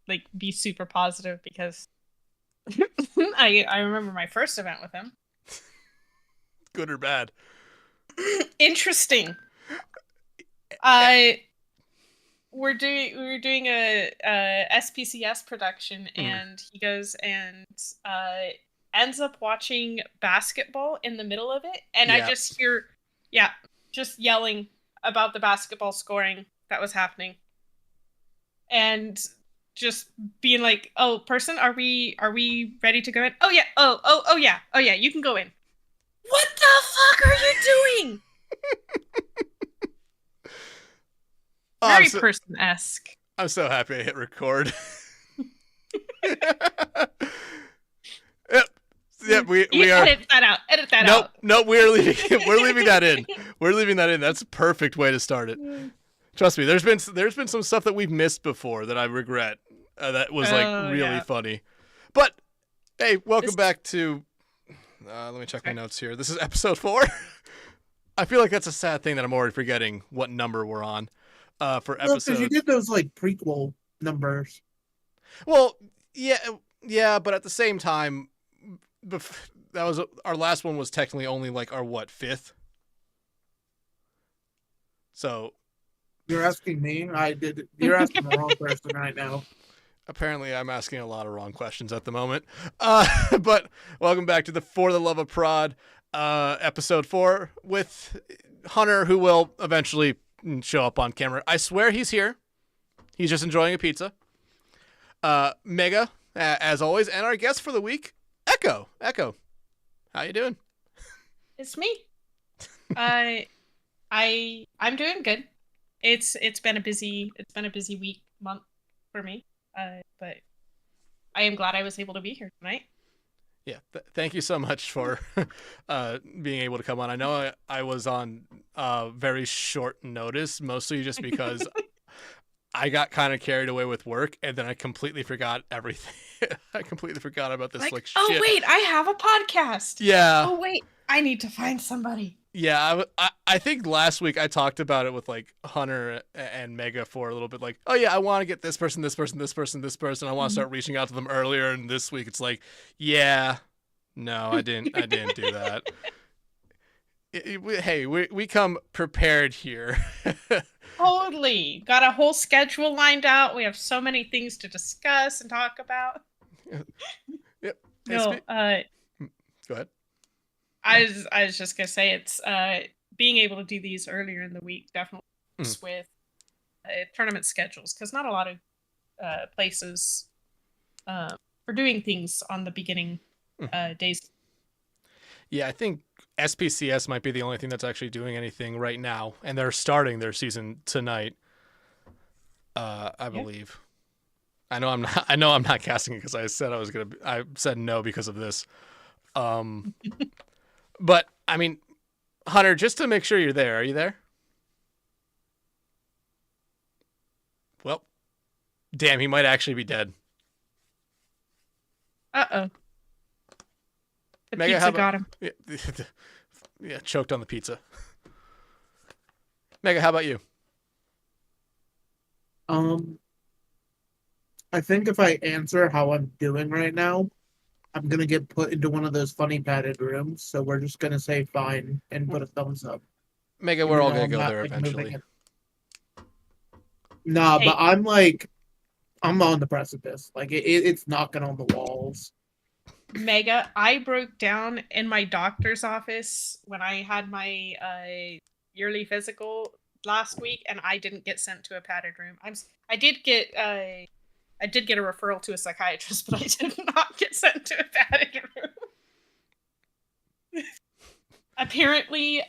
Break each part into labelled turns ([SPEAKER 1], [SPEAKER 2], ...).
[SPEAKER 1] like be super positive because I remember my first event with him.
[SPEAKER 2] Good or bad?
[SPEAKER 1] Interesting. I we were doing a SPCS production, and he goes and ends up watching basketball in the middle of it, and I
[SPEAKER 2] Yeah.
[SPEAKER 1] just hear, yeah, just yelling about the basketball scoring that was happening, and just being like, "Oh, person, are we ready to go in? Oh yeah, oh yeah, oh yeah, you can go in." What the fuck are you doing?
[SPEAKER 2] Oh,
[SPEAKER 1] Very person-esque.
[SPEAKER 2] I'm so happy I hit record. Yep. Yep, we are.
[SPEAKER 1] Edit that out. Edit that out.
[SPEAKER 2] Nope, we're leaving that in. We're leaving that in. That's a perfect way to start it. Trust me, there's been some stuff that we've missed before that I regret. That was like really funny. But hey, welcome back to. Let me check my notes here. This is episode 4. I feel like that's a sad thing that I'm already forgetting what number we're on. For episode.
[SPEAKER 3] Because you did those like prequel numbers.
[SPEAKER 2] Well, yeah, but at the same time, that was our last one was technically only like our 5th. So
[SPEAKER 3] you're asking me. You're asking the wrong person right now.
[SPEAKER 2] Apparently, I'm asking a lot of wrong questions at the moment. But welcome back to the For the Love of Prod, episode 4 with Hunter, who will eventually show up on camera. I swear he's here. He's just enjoying a pizza. Mega, as always, and our guest for the week, Echo. Echo, how you doing?
[SPEAKER 1] It's me. I'm doing good. It's been a busy month for me. But I am glad I was able to be here tonight.
[SPEAKER 2] Yeah, thank you so much for being able to come on. I know I was on very short notice, mostly just because I got kind of carried away with work, and then I completely forgot everything. I completely forgot about this shit.
[SPEAKER 1] Oh wait, I have a podcast.
[SPEAKER 2] Yeah.
[SPEAKER 1] Oh wait, I need to find somebody.
[SPEAKER 2] Yeah, I think last week I talked about it with like Hunter and Mega for a little bit, like, oh yeah, I want to get this person. I want to start reaching out to them earlier. And this week it's like, yeah, no, I didn't do that. Hey, we come prepared here.
[SPEAKER 1] Totally. Got a whole schedule lined out. We have so many things to discuss and talk about.
[SPEAKER 2] Yep.
[SPEAKER 1] No,
[SPEAKER 2] go ahead.
[SPEAKER 1] I was just gonna say it's being able to do these earlier in the week definitely helps with tournament schedules, because not a lot of places are doing things on the beginning days.
[SPEAKER 2] Yeah, I think SPCS might be the only thing that's actually doing anything right now, and they're starting their season tonight. I believe. I know I'm not casting it because I said I said no because of this. But I mean, Hunter, just to make sure you're there, are you there? Well, damn, he might actually be dead.
[SPEAKER 1] Uh-oh. The
[SPEAKER 2] Mega,
[SPEAKER 1] pizza got him.
[SPEAKER 2] Yeah, choked on the pizza. Mega, how about you?
[SPEAKER 3] I think if I answer how I'm doing right now, I'm going to get put into one of those funny padded rooms, so we're just going to say fine and put a thumbs up.
[SPEAKER 2] Mega, we're all going to go there eventually.
[SPEAKER 3] Nah, but I'm on the precipice. Like, it's knocking on the walls.
[SPEAKER 1] Mega, I broke down in my doctor's office when I had my yearly physical last week, and I didn't get sent to a padded room. I did get a referral to a psychiatrist, but I did not get sent to a padded room. Apparently,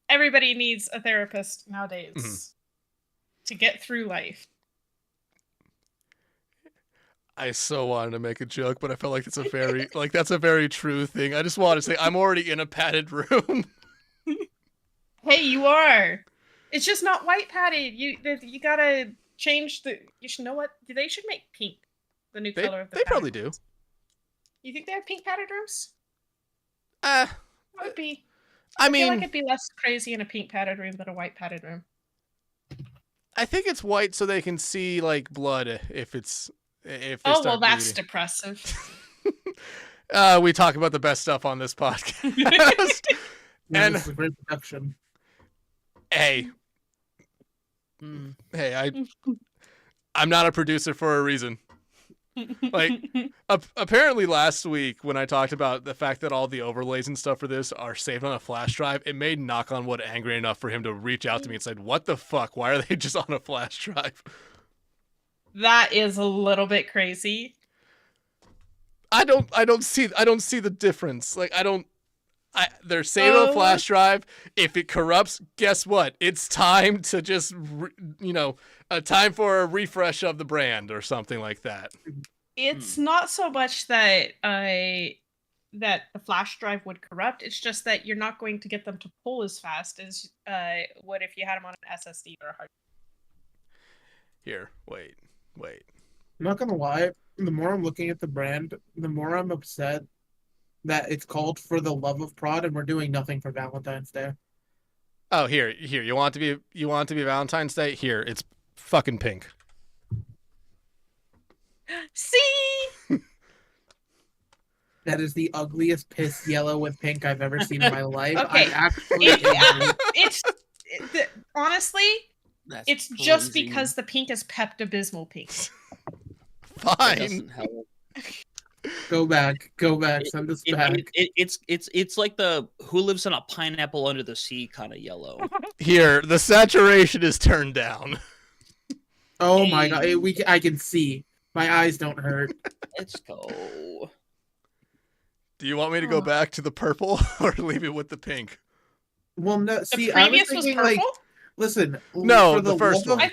[SPEAKER 1] everybody needs a therapist nowadays to get through life.
[SPEAKER 2] I so wanted to make a joke, but I felt like that's a very true thing. I just wanted to say I'm already in a padded room.
[SPEAKER 1] Hey, you are. It's just not white padded. You gotta change the. You should know what they should make pink, the new color of the.
[SPEAKER 2] They probably do.
[SPEAKER 1] You think they have pink padded rooms? Would be.
[SPEAKER 2] I
[SPEAKER 1] feel like it'd be less crazy in a pink padded room than a white padded room.
[SPEAKER 2] I think it's white so they can see like blood if it's if they
[SPEAKER 1] Oh,
[SPEAKER 2] start
[SPEAKER 1] well, that's
[SPEAKER 2] bleeding.
[SPEAKER 1] depressive.
[SPEAKER 2] We talk about the best stuff on this podcast.
[SPEAKER 3] Yeah,
[SPEAKER 2] And
[SPEAKER 3] this is a great production.
[SPEAKER 2] hey, I'm not a producer for a reason. Like, apparently last week when I talked about the fact that all the overlays and stuff for this are saved on a flash drive, it made Knock on Wood angry enough for him to reach out to me and said, "What the fuck? Why are they just on a flash drive?"
[SPEAKER 1] That is a little bit crazy.
[SPEAKER 2] I don't see the difference. Like, they're saved on a flash drive. If it corrupts, guess what? It's time to just, a time for a refresh of the brand or something like that.
[SPEAKER 1] It's not so much that that the flash drive would corrupt. It's just that you're not going to get them to pull as fast as would if you had them on an SSD or a hard.
[SPEAKER 2] Here, wait.
[SPEAKER 3] I'm not gonna lie. The more I'm looking at the brand, the more I'm upset that it's called For the Love of Prod, and we're doing nothing for Valentine's Day.
[SPEAKER 2] Oh, here. You want it to be Valentine's Day? Here, it's fucking pink.
[SPEAKER 1] See?
[SPEAKER 2] That
[SPEAKER 3] is the ugliest piss yellow with pink I've ever seen in my life.
[SPEAKER 1] Okay. Honestly, it's just because the pink is Pepto-Bismol pink.
[SPEAKER 2] Fine.
[SPEAKER 3] Go back. Send us back.
[SPEAKER 4] It's like the Who Lives on a Pineapple Under the Sea kind of yellow.
[SPEAKER 2] Here, the saturation is turned down.
[SPEAKER 3] Oh my god, I can see. My eyes don't hurt.
[SPEAKER 4] Let's go.
[SPEAKER 2] Do you want me to go back to the purple or leave it with the pink?
[SPEAKER 3] Well, no. See,
[SPEAKER 1] the previous
[SPEAKER 3] I was thinking,
[SPEAKER 1] was purple.
[SPEAKER 3] like, listen.
[SPEAKER 2] No, the first one.
[SPEAKER 1] I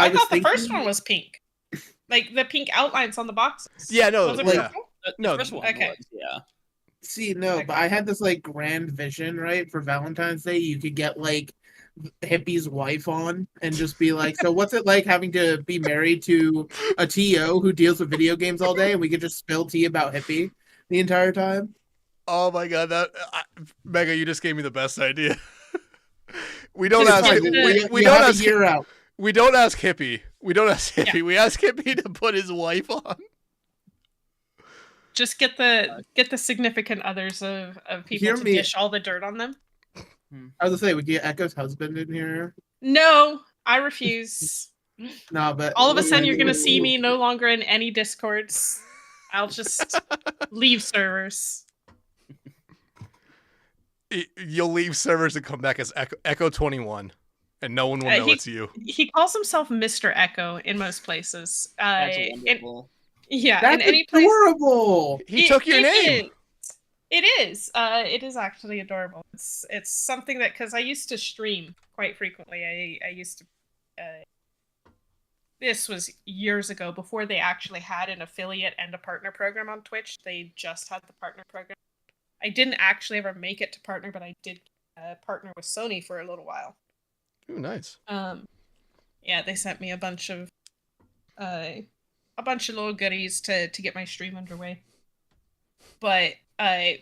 [SPEAKER 1] thought the first one was pink. Like the pink outlines on the boxes.
[SPEAKER 2] Yeah, no,
[SPEAKER 1] was it
[SPEAKER 2] yeah.
[SPEAKER 1] purple?
[SPEAKER 4] The first one
[SPEAKER 1] okay.
[SPEAKER 4] was, yeah.
[SPEAKER 3] See, no, but I had this like grand vision, right? For Valentine's Day, you could get like Hippy's wife on and just be like, so what's it like having to be married to a TO who deals with video games all day, and we could just spill tea about Hippy the entire time?
[SPEAKER 2] Oh my god, Mega, you just gave me the best idea. We don't ask Hippy.
[SPEAKER 1] Yeah.
[SPEAKER 2] We ask Hippy to put his wife on.
[SPEAKER 1] Just get the significant others of people to dish all the dirt on them.
[SPEAKER 3] I was gonna say, we get Echo's husband in here.
[SPEAKER 1] No, I refuse.
[SPEAKER 3] No, but
[SPEAKER 1] all of a sudden you're gonna see me no longer in any Discords. I'll just leave servers.
[SPEAKER 2] You'll leave servers and come back as Echo 21, and no one will know it's you.
[SPEAKER 1] He calls himself Mr. Echo in most places.
[SPEAKER 4] That's wonderful.
[SPEAKER 3] That's
[SPEAKER 1] in any
[SPEAKER 3] adorable.
[SPEAKER 1] Place,
[SPEAKER 2] he took your name.
[SPEAKER 1] It is. It is actually adorable. It's something that, because I used to stream quite frequently. I used to. This was years ago, before they actually had an affiliate and a partner program on Twitch. They just had the partner program. I didn't actually ever make it to partner, but I did partner with Sony for a little while.
[SPEAKER 2] Ooh, nice.
[SPEAKER 1] Yeah, they sent me a bunch of little goodies to get my stream underway. But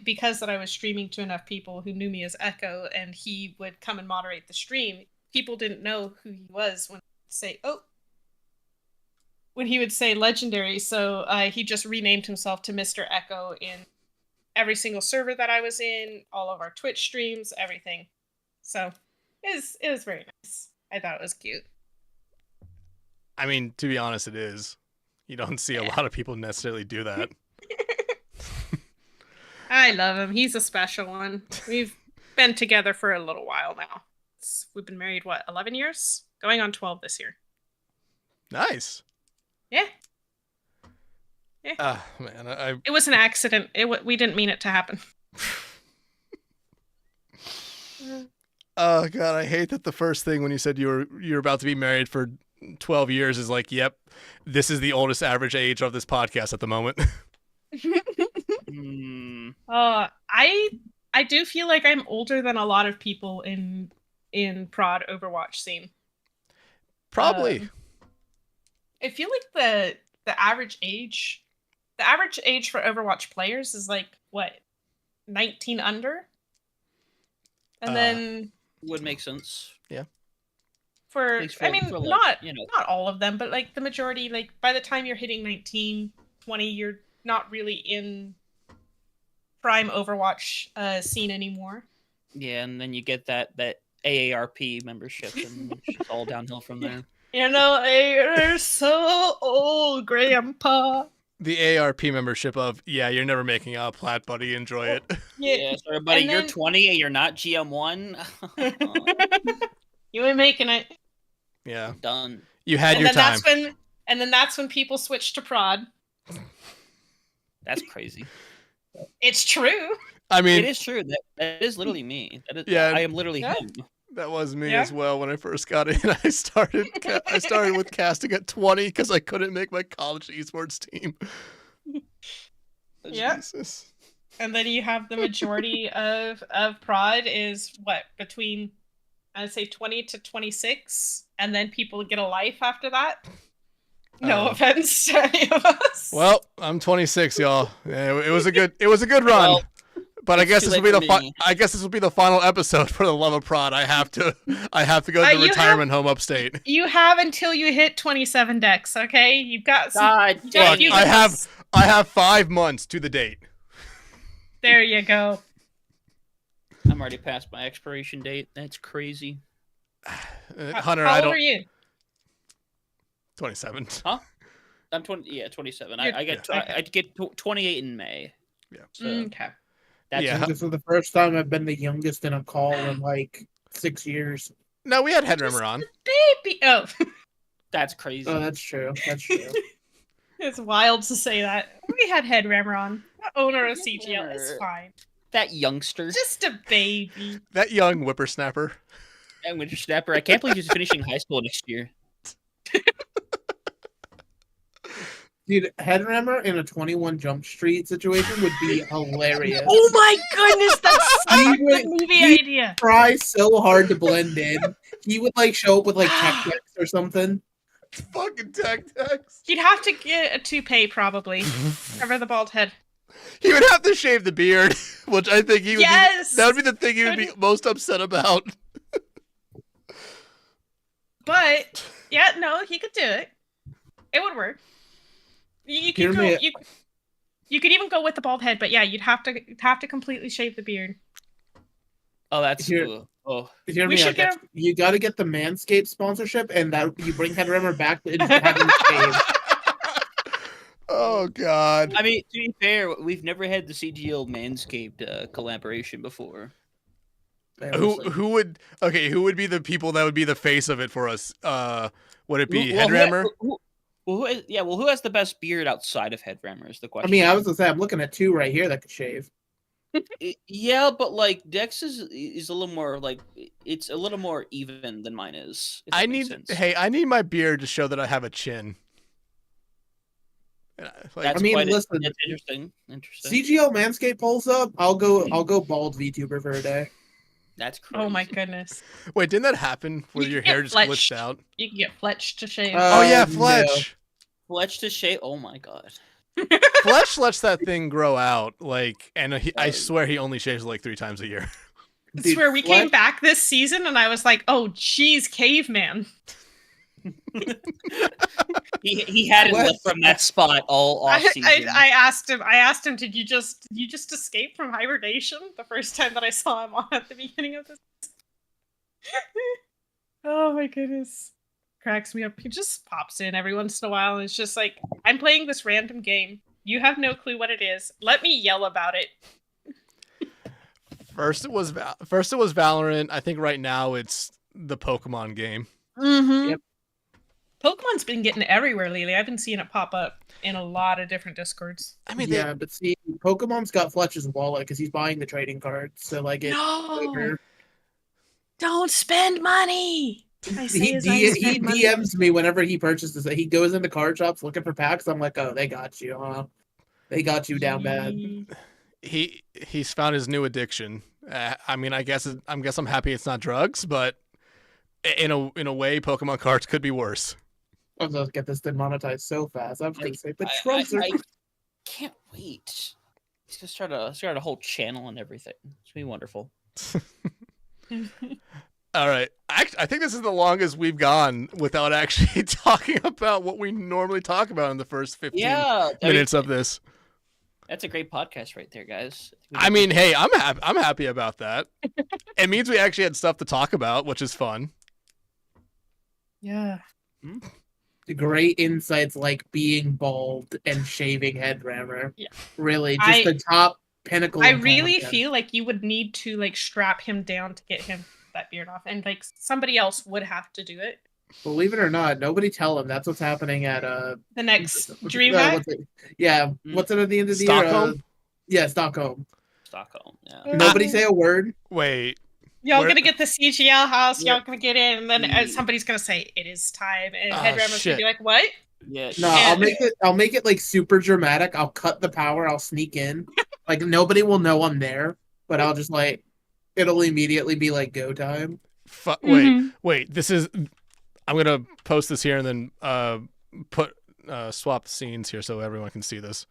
[SPEAKER 1] because that I was streaming to enough people who knew me as Echo, and he would come and moderate the stream, people didn't know who he was when he would say legendary. So he just renamed himself to Mr. Echo in every single server that I was in, all of our Twitch streams, everything. So it was very nice. I thought it was cute.
[SPEAKER 2] I mean, to be honest, it is. You don't see a lot of people necessarily do that.
[SPEAKER 1] I love him. He's a special one. We've been together for a little while now. We've been married, 11 years? Going on 12 this year.
[SPEAKER 2] Nice.
[SPEAKER 1] Yeah.
[SPEAKER 2] Man,
[SPEAKER 1] it was an accident. We didn't mean it to happen.
[SPEAKER 2] Oh god, I hate that the first thing when you said you're about to be married for 12 years is like, yep, this is the oldest average age of this podcast at the moment.
[SPEAKER 1] I do feel like I'm older than a lot of people in prod Overwatch scene.
[SPEAKER 2] Probably.
[SPEAKER 1] I feel like the average age for Overwatch players is like, what, 19 under? And then
[SPEAKER 4] would make sense.
[SPEAKER 2] Yeah.
[SPEAKER 1] For
[SPEAKER 4] At least
[SPEAKER 1] I mean,
[SPEAKER 4] for, like,
[SPEAKER 1] not
[SPEAKER 4] you know.
[SPEAKER 1] not all of them, but like the majority. Like by the time you're hitting 19, 20, you're not really in prime Overwatch scene anymore.
[SPEAKER 4] Yeah, and then you get that AARP membership, and it's just all downhill from there.
[SPEAKER 1] You know, you're so old, Grandpa.
[SPEAKER 2] The AARP membership of you're never making a plat, buddy. Enjoy it.
[SPEAKER 4] Yeah, sorry, buddy.
[SPEAKER 1] And
[SPEAKER 4] You're
[SPEAKER 1] then-
[SPEAKER 4] 20 and you're not GM1.
[SPEAKER 1] You ain't making it.
[SPEAKER 2] Yeah,
[SPEAKER 4] Done.
[SPEAKER 2] you had
[SPEAKER 1] And
[SPEAKER 2] your
[SPEAKER 1] then
[SPEAKER 2] time.
[SPEAKER 1] that's when people switch to prod.
[SPEAKER 4] That's crazy.
[SPEAKER 1] It's true.
[SPEAKER 2] I mean,
[SPEAKER 4] It is true. That is literally me. That is,
[SPEAKER 2] Yeah.
[SPEAKER 4] I am literally
[SPEAKER 1] Yeah.
[SPEAKER 4] him.
[SPEAKER 2] that was me
[SPEAKER 1] Yeah.
[SPEAKER 2] as well when I first got in. I started with casting at 20 because I couldn't make my college esports team.
[SPEAKER 1] Yeah.
[SPEAKER 2] Jesus.
[SPEAKER 1] And then you have the majority of prod is what, between I'd say 20 to 26, and then people get a life after that. No
[SPEAKER 2] Oh.
[SPEAKER 1] offense to any of us.
[SPEAKER 2] Well, I'm 26, y'all. Yeah, it was a good run.
[SPEAKER 4] Well,
[SPEAKER 2] but I
[SPEAKER 4] it's
[SPEAKER 2] guess
[SPEAKER 4] too
[SPEAKER 2] this will
[SPEAKER 4] late
[SPEAKER 2] be
[SPEAKER 4] for
[SPEAKER 2] the
[SPEAKER 4] me.
[SPEAKER 2] I guess this will be the final episode for the love of prod. I have to go to the
[SPEAKER 1] You
[SPEAKER 2] retirement home upstate.
[SPEAKER 1] You have until you hit 27 decks, okay? You've got some.
[SPEAKER 4] God
[SPEAKER 1] you gotta
[SPEAKER 4] dang
[SPEAKER 1] do
[SPEAKER 4] it.
[SPEAKER 1] this.
[SPEAKER 2] I have 5 months to the date.
[SPEAKER 1] There you go.
[SPEAKER 4] I'm already past my expiration date. That's crazy.
[SPEAKER 2] Hunter,
[SPEAKER 1] How
[SPEAKER 2] I
[SPEAKER 1] old
[SPEAKER 2] don't.
[SPEAKER 1] are you?
[SPEAKER 2] 27.
[SPEAKER 4] I'm 20. Yeah, 27.
[SPEAKER 1] You're-
[SPEAKER 4] I get
[SPEAKER 1] okay.
[SPEAKER 4] I get 28 in May.
[SPEAKER 2] Yeah.
[SPEAKER 4] So
[SPEAKER 1] Okay.
[SPEAKER 4] that's
[SPEAKER 2] Yeah.
[SPEAKER 3] This is the first time I've been the youngest in a call in like 6 years.
[SPEAKER 2] No, we had Headremmer on.
[SPEAKER 1] Baby. Oh,
[SPEAKER 4] that's crazy.
[SPEAKER 3] Oh, that's true. That's true.
[SPEAKER 1] it's wild to say that. We had Headrammer on. The owner of CGL. It's
[SPEAKER 4] Headrammer.
[SPEAKER 1] fine.
[SPEAKER 4] That youngster
[SPEAKER 1] Just a baby.
[SPEAKER 2] That young whippersnapper.
[SPEAKER 4] and Winter Snapper. I can't believe he's finishing high school next year.
[SPEAKER 3] Dude, Headrammer in a 21 Jump Street situation would be hilarious.
[SPEAKER 1] Oh my goodness, that's such
[SPEAKER 3] He
[SPEAKER 1] a good
[SPEAKER 3] would-
[SPEAKER 1] movie
[SPEAKER 3] he-
[SPEAKER 1] idea.
[SPEAKER 3] Try so hard to blend in. He would like show up with like tech decks or something.
[SPEAKER 2] Fucking tech techs.
[SPEAKER 1] You'd have to get a toupee, probably. Cover the bald head.
[SPEAKER 2] He would have to shave the beard, which I think he would
[SPEAKER 1] Yes!
[SPEAKER 2] be, that would be the thing he would be most upset about.
[SPEAKER 1] But, yeah, no, he could do it. It would work. You
[SPEAKER 3] Hear
[SPEAKER 1] could
[SPEAKER 3] me-
[SPEAKER 1] go, you could even go with the bald head, but yeah, you'd have to completely shave the beard.
[SPEAKER 4] Oh, that's
[SPEAKER 3] Here-
[SPEAKER 4] oh.
[SPEAKER 3] You hear
[SPEAKER 1] We
[SPEAKER 3] me?
[SPEAKER 1] should get
[SPEAKER 3] You got to get the Manscaped sponsorship, and that you bring Headrammer back and have him shaved.
[SPEAKER 2] Oh God.
[SPEAKER 4] I mean, to be fair, we've never had the CGL Manscaped collaboration before.
[SPEAKER 2] Who would be the people that would be the face of it for us? Would it be
[SPEAKER 4] Well,
[SPEAKER 2] Headrammer?
[SPEAKER 4] Who has the best beard outside of Headrammer is the
[SPEAKER 3] I
[SPEAKER 4] question.
[SPEAKER 3] mean, I was gonna say I'm looking at 2 right here that could shave.
[SPEAKER 4] Yeah, but like Dex is a little more like it's a little more even than mine is. if that
[SPEAKER 2] I
[SPEAKER 4] makes
[SPEAKER 2] need
[SPEAKER 4] sense.
[SPEAKER 2] I need my beard to show that I have a chin. Like,
[SPEAKER 4] That's
[SPEAKER 3] I mean,
[SPEAKER 4] quite
[SPEAKER 3] listen,
[SPEAKER 4] that's interesting. Interesting.
[SPEAKER 3] CGL Manscaped pulls up. I'll go bald VTuber for a day.
[SPEAKER 4] That's crazy.
[SPEAKER 1] Oh my goodness.
[SPEAKER 2] wait, didn't that happen where
[SPEAKER 1] You
[SPEAKER 2] your
[SPEAKER 1] can
[SPEAKER 2] hair
[SPEAKER 1] get
[SPEAKER 2] just glitched
[SPEAKER 1] Fletch.
[SPEAKER 2] out?
[SPEAKER 1] You can get Fletch to shave.
[SPEAKER 2] Oh yeah,
[SPEAKER 3] no.
[SPEAKER 2] Fletch.
[SPEAKER 4] Fletch to shave. Oh my god.
[SPEAKER 2] Fletch lets that thing grow out, like, and I swear he only shaves like 3 times a year.
[SPEAKER 1] I
[SPEAKER 3] Dude,
[SPEAKER 1] swear, we came
[SPEAKER 3] Fletch-
[SPEAKER 1] back this season and I was like, oh, geez, caveman.
[SPEAKER 4] He hadn't
[SPEAKER 3] What?
[SPEAKER 4] left from that spot all off season.
[SPEAKER 1] I asked him, did you just escape from hibernation the first time that I saw him on at the beginning of this? Oh my goodness. Cracks me up. He just pops in every once in a while and it's just like, I'm playing this random game. You have no clue what it is. Let me yell about it.
[SPEAKER 2] First it was Valorant. I think right now it's the Pokemon game.
[SPEAKER 1] Mm-hmm.
[SPEAKER 3] Yep.
[SPEAKER 1] Pokemon's been getting everywhere lately. I've been seeing it pop up in a lot of different discords.
[SPEAKER 2] I mean,
[SPEAKER 3] Yeah, but see, Pokemon's got Fletch's wallet because he's buying the trading cards. So like it.
[SPEAKER 1] No! Don't spend money! I say
[SPEAKER 3] He,
[SPEAKER 1] as I
[SPEAKER 3] he
[SPEAKER 1] spend money.
[SPEAKER 3] DMs me whenever he purchases it. He goes into card shops looking for packs. I'm like, oh, they got you, huh? They got you down bad.
[SPEAKER 2] he's found his new addiction. I mean, I guess I'm happy it's not drugs, but in a way, Pokemon cards could be worse.
[SPEAKER 3] I was gonna get this demonetized so fast. I was gonna say, but
[SPEAKER 4] I
[SPEAKER 3] Trumps are.
[SPEAKER 4] can't wait. He's gonna start a whole channel and everything. It's gonna be wonderful.
[SPEAKER 2] All right. I think this is the longest we've gone without actually talking about what we normally talk about in the first 15 minutes of this.
[SPEAKER 4] That's a great podcast right there, guys.
[SPEAKER 2] I mean, hey, I'm happy about that. It means we actually had stuff to talk about, which is fun.
[SPEAKER 1] Yeah.
[SPEAKER 3] The great insights like being bald and shaving head rammer.
[SPEAKER 1] Yeah.
[SPEAKER 3] Really, just the top pinnacle.
[SPEAKER 1] I really feel like you would need to like strap him down to get him that beard off, and like somebody else would have to do it.
[SPEAKER 3] Believe it or not, nobody tell him that's what's happening at
[SPEAKER 1] the next DreamHack.
[SPEAKER 3] What's it at the end of the
[SPEAKER 2] Stockholm?
[SPEAKER 3] year? Yeah, Stockholm.
[SPEAKER 4] Stockholm. Yeah.
[SPEAKER 3] Nobody say a word.
[SPEAKER 2] Wait.
[SPEAKER 1] Y'all gonna get the CGL house. Y'all gonna get in, and then somebody's gonna say it is time, and Headrammer's gonna be like, "What?"
[SPEAKER 4] Yeah.
[SPEAKER 3] No, I'll make it like super dramatic. I'll cut the power. I'll sneak in. Like nobody will know I'm there, but I'll just like it'll immediately be like go time.
[SPEAKER 2] Wait. This is. I'm gonna post this here and then swap the scenes here so everyone can see this.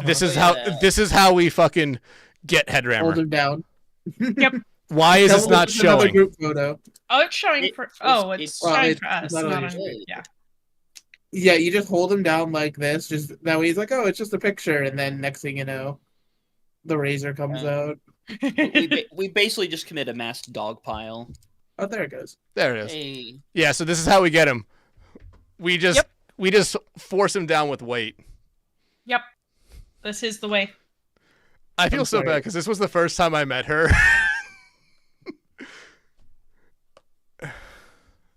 [SPEAKER 2] This is how we fucking get Headrammer.
[SPEAKER 3] Hold him down.
[SPEAKER 1] Yep.
[SPEAKER 2] Why is this not showing?
[SPEAKER 3] Group photo.
[SPEAKER 1] Oh, it's showing for. It's showing for us. Not on, yeah.
[SPEAKER 3] Yeah, you just hold him down like this. Just that way, he's like, "Oh, it's just a picture," and then next thing you know, the razor comes out.
[SPEAKER 4] We basically just commit a mass dog pile.
[SPEAKER 3] Oh, there it goes.
[SPEAKER 2] There it is.
[SPEAKER 4] Hey.
[SPEAKER 2] Yeah, so this is how we get him. We just force him down with weight.
[SPEAKER 1] Yep. This is the way.
[SPEAKER 2] I feel so bad because this was the first time I met her.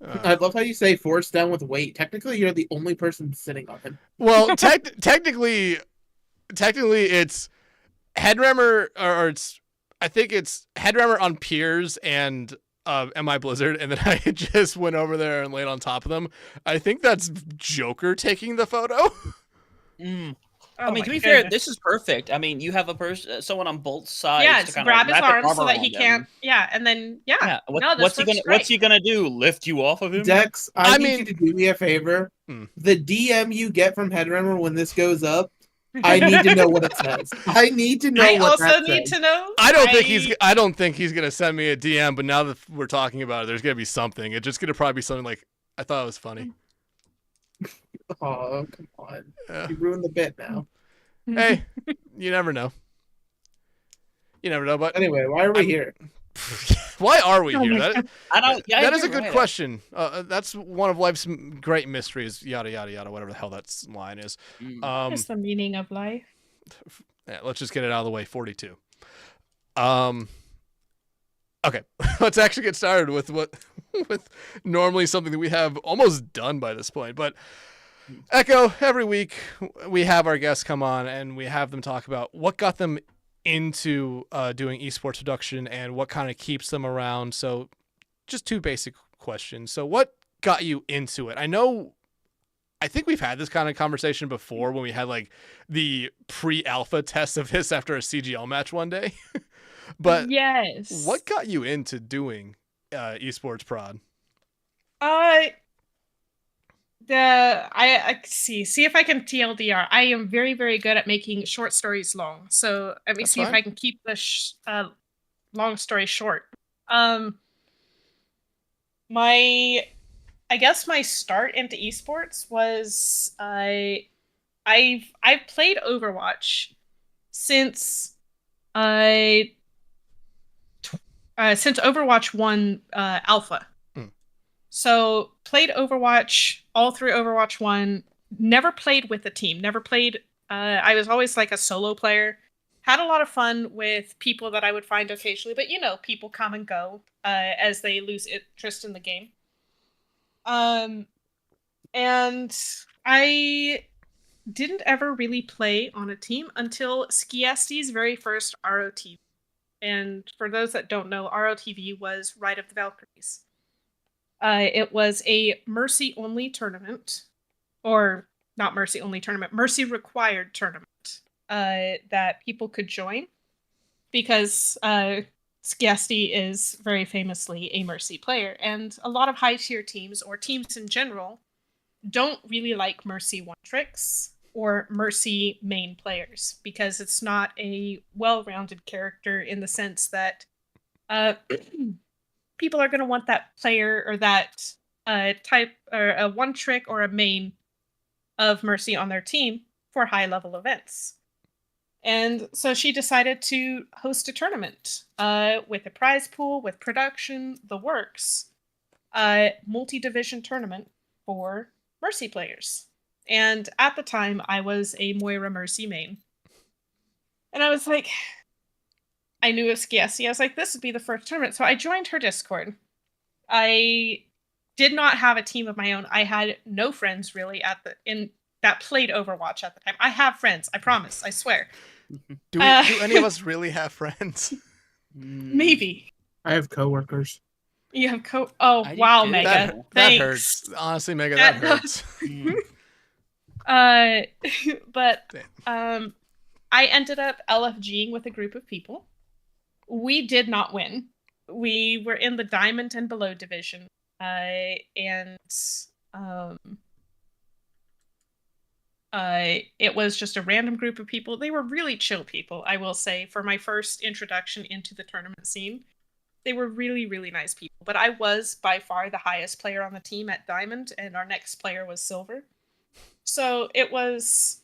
[SPEAKER 3] I love how you say force down with weight. Technically, you're the only person sitting on him.
[SPEAKER 2] Well, technically, it's Headrammer, or I think it's Headrammer on Piers and MI Blizzard, and then I just went over there and laid on top of them. I think that's Joker taking the photo.
[SPEAKER 4] I mean, to be fair, this is perfect. I mean, you have someone on both sides.
[SPEAKER 1] Yeah,
[SPEAKER 4] to
[SPEAKER 1] just grab his arm so that he can't. Yeah, and then
[SPEAKER 4] What's he gonna do? Lift you off of him?
[SPEAKER 3] Dex, I need you to do me a favor. The DM you get from Headrammer when this goes up, I need to know what it says. I need to know.
[SPEAKER 1] I also need to know.
[SPEAKER 2] I don't think he's gonna send me a DM. But now that we're talking about it, there's gonna be something. It's just gonna probably be something like, "I thought it was funny."
[SPEAKER 3] Oh, come on. You ruined the bit now.
[SPEAKER 2] Hey, you never know. But
[SPEAKER 3] anyway, why are we here?
[SPEAKER 2] Why are we here? That is a good
[SPEAKER 4] right.
[SPEAKER 2] question. That's one of life's great mysteries. Yada yada yada. Whatever the hell that line is.
[SPEAKER 1] What's the meaning of life?
[SPEAKER 2] Yeah, let's just get it out of the way. 42. Okay, let's actually get started with with normally something that we have almost done by this point. But Echo, every week we have our guests come on and we have them talk about what got them into doing esports production and what kind of keeps them around. So just two basic questions. So what got you into it? I think we've had this kind of conversation before when we had like the pre-alpha test of this after a CGL match one day. But
[SPEAKER 1] yes,
[SPEAKER 2] what got you into doing esports prod?
[SPEAKER 1] I see if I can TLDR. I am very, very good at making short stories long. So let me see if I can keep the long story short. I guess my start into esports was I've played Overwatch since Overwatch 1 alpha. So played Overwatch all through Overwatch 1. Never played with a team. Never played. I was always like a solo player. Had a lot of fun with people that I would find occasionally, but people come and go as they lose interest in the game. And I didn't ever really play on a team until Skiesti's very first ROTV. And for those that don't know, ROTV was Ride of the Valkyries. It was a Mercy-only tournament, or not Mercy-only tournament, Mercy-required tournament that people could join because Skiesti is very famously a Mercy player, and a lot of high-tier teams, or teams in general, don't really like Mercy one-tricks or Mercy main players because it's not a well-rounded character in the sense that people are going to want that player or that type or a one trick or a main of Mercy on their team for high level events. And so she decided to host a tournament with a prize pool, with production, the works, multi-division tournament for Mercy players. And at the time, I was a Moira Mercy main. And I was like, I knew of Skiesi. I was like, this would be the first tournament. So I joined her Discord. I did not have a team of my own. I had no friends really that played Overwatch at the time. I have friends, I promise, I swear.
[SPEAKER 2] Do any of us really have friends?
[SPEAKER 1] Maybe.
[SPEAKER 3] I have coworkers.
[SPEAKER 1] You have Oh,
[SPEAKER 4] I do
[SPEAKER 1] wow,
[SPEAKER 4] too.
[SPEAKER 1] Mega.
[SPEAKER 2] That
[SPEAKER 1] Thanks.
[SPEAKER 2] hurts. Honestly, Mega, that hurts.
[SPEAKER 1] But I ended up LFGing with a group of people. We did not win. We were in the Diamond and below division. It was just a random group of people. They were really chill people, I will say, for my first introduction into the tournament scene. They were really, really nice people. But I was by far the highest player on the team at Diamond, and our next player was Silver. So there was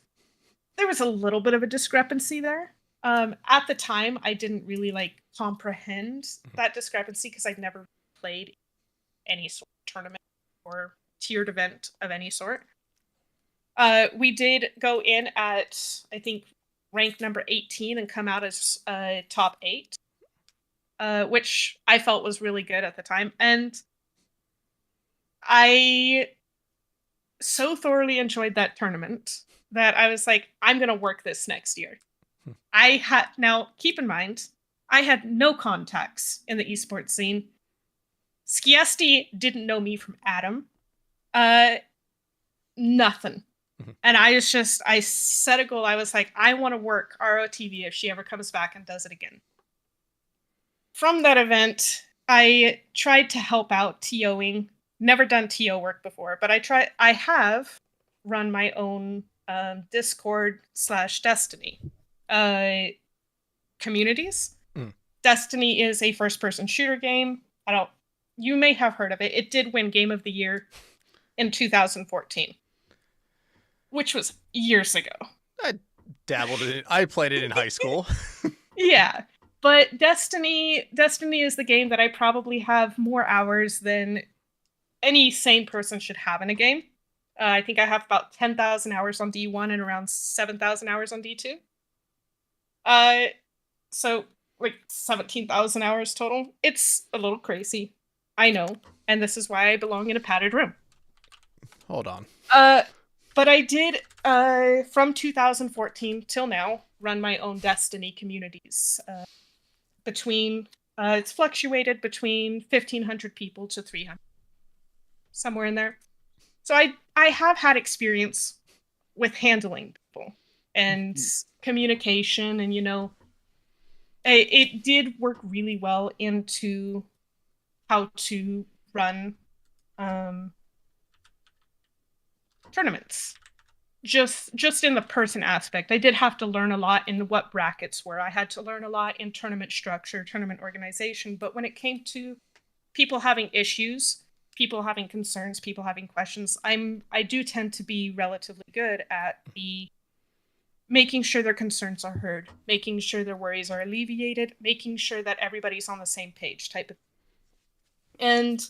[SPEAKER 1] a little bit of a discrepancy there. At the time, I didn't really comprehend that discrepancy because I'd never played any sort of tournament or tiered event of any sort. We did go in at, I think, rank number 18 and come out as top 8, which I felt was really good at the time. And I so thoroughly enjoyed that tournament that I was like, I'm going to work this next year. Now, keep in mind, I had no contacts in the esports scene. Skiesti didn't know me from Adam. Nothing. And I set a goal. I was like, I want to work ROTV if she ever comes back and does it again. From that event, I tried to help out TOing. Never done TO work before, but I have run my own Discord/Destiny communities. Destiny is a first-person shooter game. You may have heard of it. It did win Game of the Year in 2014. Which was years ago.
[SPEAKER 2] I dabbled in it. I played it in high school.
[SPEAKER 1] Yeah. But Destiny is the game that I probably have more hours than any sane person should have in a game. I think I have about 10,000 hours on D1 and around 7,000 hours on D2. So 17,000 hours total. It's a little crazy. I know. And this is why I belong in a padded room.
[SPEAKER 2] Hold on.
[SPEAKER 1] But I did, from 2014 till now, run my own Destiny communities. It's fluctuated between 1,500 people to 300. Somewhere in there. So I have had experience with handling people and communication, and it did work really well into how to run tournaments. Just in the person aspect. I did have to learn a lot in what brackets were. I had to learn a lot in tournament structure, tournament organization, but when it came to people having issues, people having concerns, people having questions, I do tend to be relatively good at making sure their concerns are heard, making sure their worries are alleviated, making sure that everybody's on the same page type of thing. And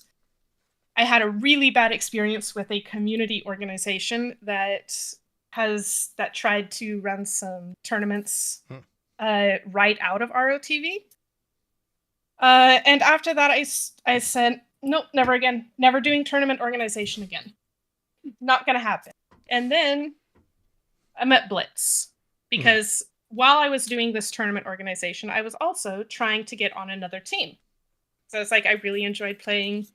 [SPEAKER 1] I had a really bad experience with a community organization that tried to run some tournaments right out of ROTV. And after that, I said, nope, never again. Never doing tournament organization again. Not gonna happen. And then I met Blitz. Because while I was doing this tournament organization, I was also trying to get on another team. So it's like I really enjoyed playing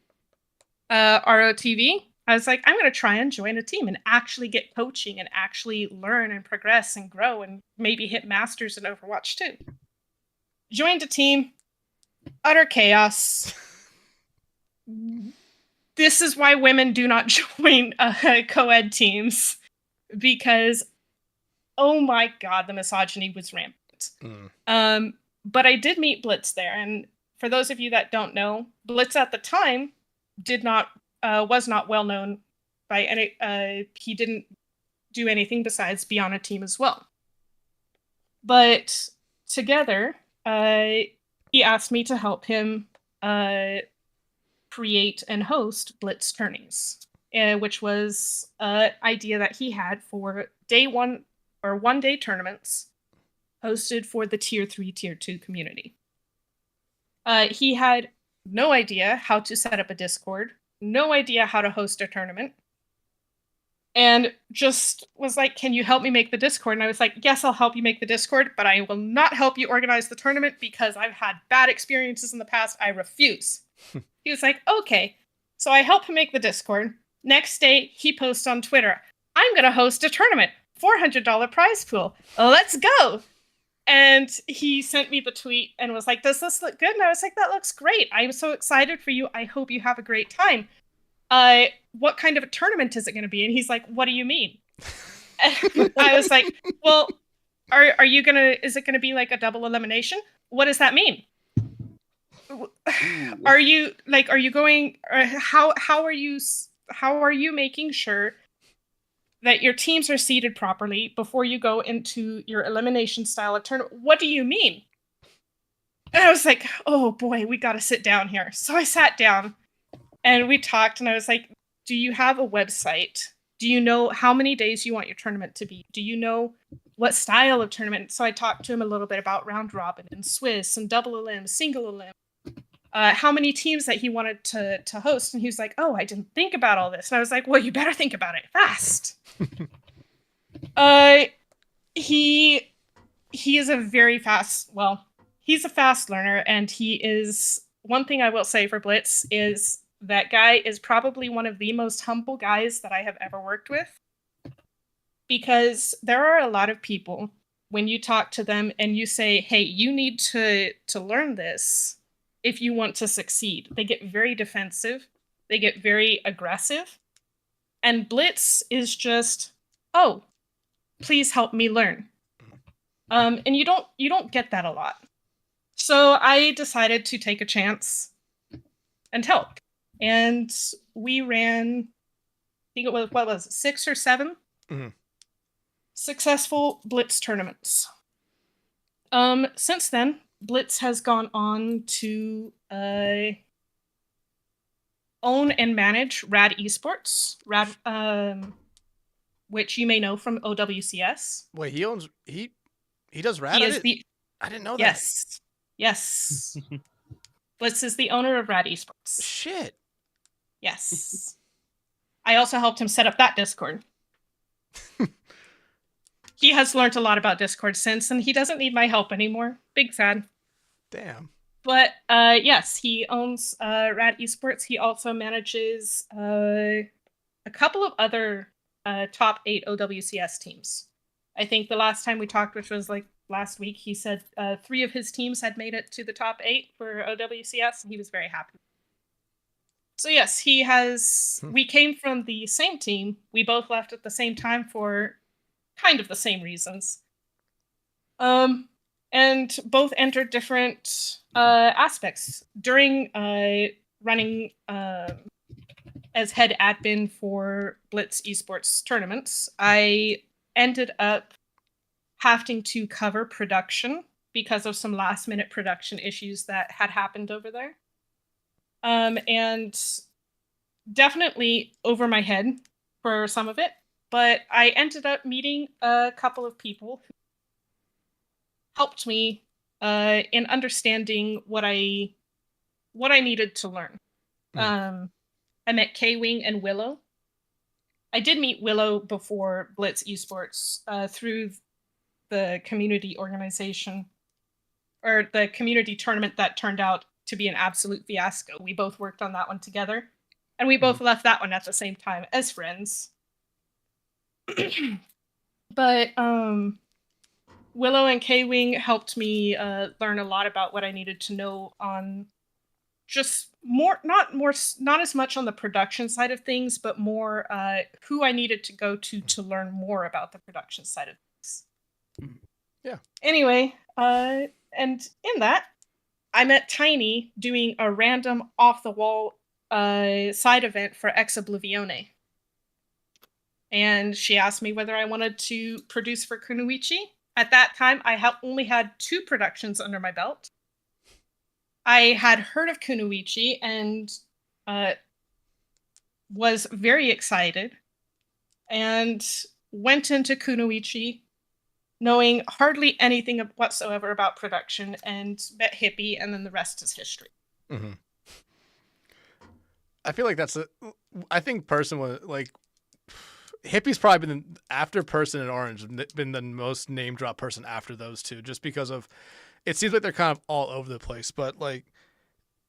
[SPEAKER 1] ROTV. I was like, I'm going to try and join a team and actually get coaching and actually learn and progress and grow and maybe hit masters in Overwatch too. Joined a team. Utter chaos. This is why women do not join co-ed teams. Because, oh my god, the misogyny was rampant. But I did meet Blitz there, and for those of you that don't know, Blitz at the time was not well known by any. He didn't do anything besides be on a team as well. But together, he asked me to help him create and host Blitz tourneys, which was an idea that he had for day one or 1 day tournaments hosted for the tier 3, tier 2 community. He had no idea how to set up a Discord, no idea how to host a tournament, and just was like, can you help me make the Discord? And I was like, yes, I'll help you make the Discord, but I will not help you organize the tournament because I've had bad experiences in the past. I refuse. He was like, okay. So I help him make the Discord. Next day, he posts on Twitter, I'm going to host a tournament, $400 prize pool. Let's go. And he sent me the tweet and was like, does this look good? And I was like, that looks great. I'm so excited for you. I hope you have a great time. What kind of a tournament is it going to be? And he's like, what do you mean? And I was like, well, is it going to be like a double elimination? What does that mean? Are you going, how are you making sure that your teams are seated properly before you go into your elimination style of tournament? What do you mean? And I was like, oh boy, we got to sit down here. So I sat down and we talked and I was like, do you have a website? Do you know how many days you want your tournament to be? Do you know what style of tournament? So I talked to him a little bit about round robin and Swiss and double elim, single elim, how many teams that he wanted to host. And he was like, oh, I didn't think about all this. And I was like, well, you better think about it fast. He is a very fast, he's a fast learner, and he is, one thing I will say for Blitz is that guy is probably one of the most humble guys that I have ever worked with, because there are a lot of people, when you talk to them and you say, hey, you need to learn this if you want to succeed, they get very defensive, they get very aggressive, and Blitz is just, oh, please help me learn. And you don't get that a lot. So I decided to take a chance and help. And we ran, I think it was, what was it, 6 or 7 successful Blitz tournaments. Since then, Blitz has gone on to own and manage Rad Esports, which you may know from OWCS.
[SPEAKER 2] Wait, he does Rad? I didn't know that.
[SPEAKER 1] Yes. Blitz is the owner of Rad Esports.
[SPEAKER 2] Shit.
[SPEAKER 1] Yes. I also helped him set up that Discord. He has learned a lot about Discord since, and he doesn't need my help anymore. Big fan.
[SPEAKER 2] Damn.
[SPEAKER 1] But yes, he owns Rad Esports. He also manages a couple of other top 8 OWCS teams. I think the last time we talked, which was like last week, he said 3 of his teams had made it to the top 8 for OWCS, and he was very happy. So yes, he has. We came from the same team. We both left at the same time for kind of the same reasons. And both entered different aspects. During running as head admin for Blitz Esports tournaments, I ended up having to cover production because of some last-minute production issues that had happened over there. And definitely over my head for some of it, but I ended up meeting a couple of people who helped me in understanding what I needed to learn. I met K-Wing and Willow. I did meet Willow before Blitz Esports through the community organization, or the community tournament that turned out to be an absolute fiasco. We both worked on that one together, and we both left that one at the same time as friends. But Willow and K-Wing helped me learn a lot about what I needed to know on just not as much on the production side of things, but more who I needed to go to learn more about the production side of things.
[SPEAKER 2] Yeah.
[SPEAKER 1] Anyway, and in that, I met Tiny doing a random off-the-wall side event for Ex Oblivione. And she asked me whether I wanted to produce for Kunoichi. At that time, I only had 2 productions under my belt. I had heard of Kunoichi and was very excited and went into Kunoichi knowing hardly anything whatsoever about production and met Hippy, and then the rest is history.
[SPEAKER 2] Mm-hmm. I feel like I think Person was like, Hippy's probably been, after Person and Orange, been the most name drop person after those two, just because of, it seems like they're kind of all over the place. But like,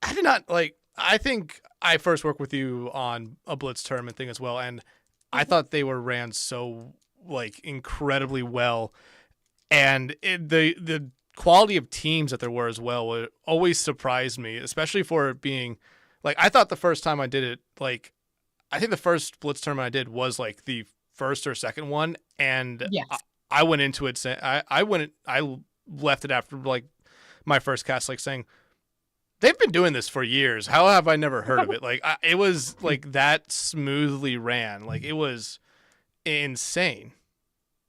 [SPEAKER 2] I think I first worked with you on a Blitz tournament thing as well, and I thought they were ran so like incredibly well, and the quality of teams that there were as well always surprised me, especially for it being like, I thought the first time I did it, like, I think the first Blitz tournament I did was like the first or second one, and
[SPEAKER 1] Yes.
[SPEAKER 2] I went into it saying, I left it after like my first cast, like saying, they've been doing this for years. How have I never heard of it? Like, it was like that smoothly ran. Like, it was insane.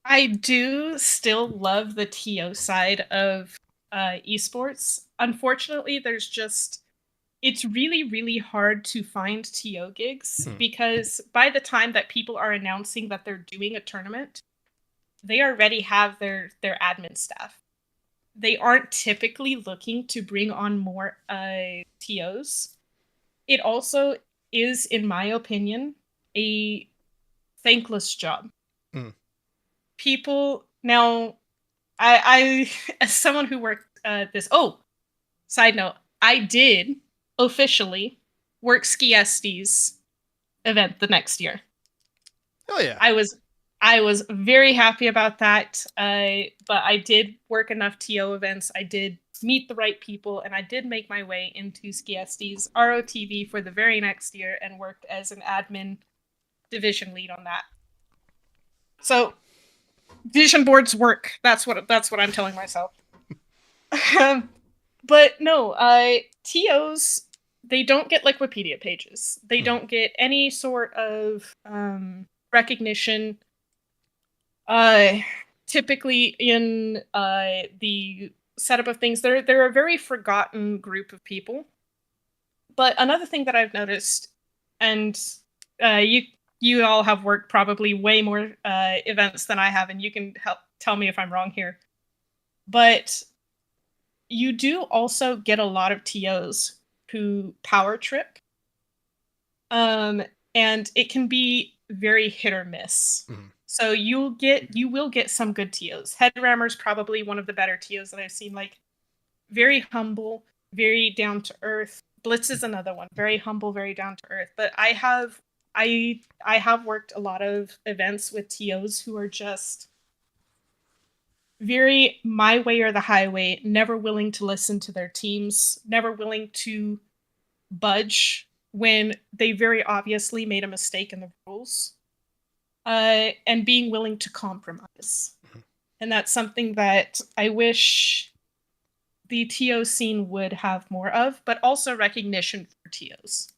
[SPEAKER 1] I do still love the TO side of esports. Unfortunately, it's really, really hard to find TO gigs because by the time that people are announcing that they're doing a tournament, they already have their admin staff. They aren't typically looking to bring on more TOs. It also is, in my opinion, a thankless job. People now, I as someone who worked this. Oh, side note, I did officially work Ski Estes event the next year.
[SPEAKER 2] Oh yeah.
[SPEAKER 1] I was very happy about that. But I did work enough TO events. I did meet the right people, and I did make my way into Ski Estes ROTV for the very next year and worked as an admin division lead on that. So vision boards work. That's what I'm telling myself. But no, TOs, they don't get Wikipedia pages. They don't get any sort of recognition. Typically in the setup of things, they're a very forgotten group of people. But another thing that I've noticed, and you all have worked probably way more events than I have, and you can help tell me if I'm wrong here. But you do also get a lot of TOs who power trip. And it can be very hit or miss. So you will get some good TOs. Headrammer's probably one of the better TOs that I've seen. Like, very humble, very down to earth. Blitz is another one, very humble, very down to earth. But I have worked a lot of events with TOs who are just very my way or the highway, never willing to listen to their teams, never willing to budge when they very obviously made a mistake in the rules, and being willing to compromise. And that's something that I wish the TO scene would have more of, but also recognition for TOs.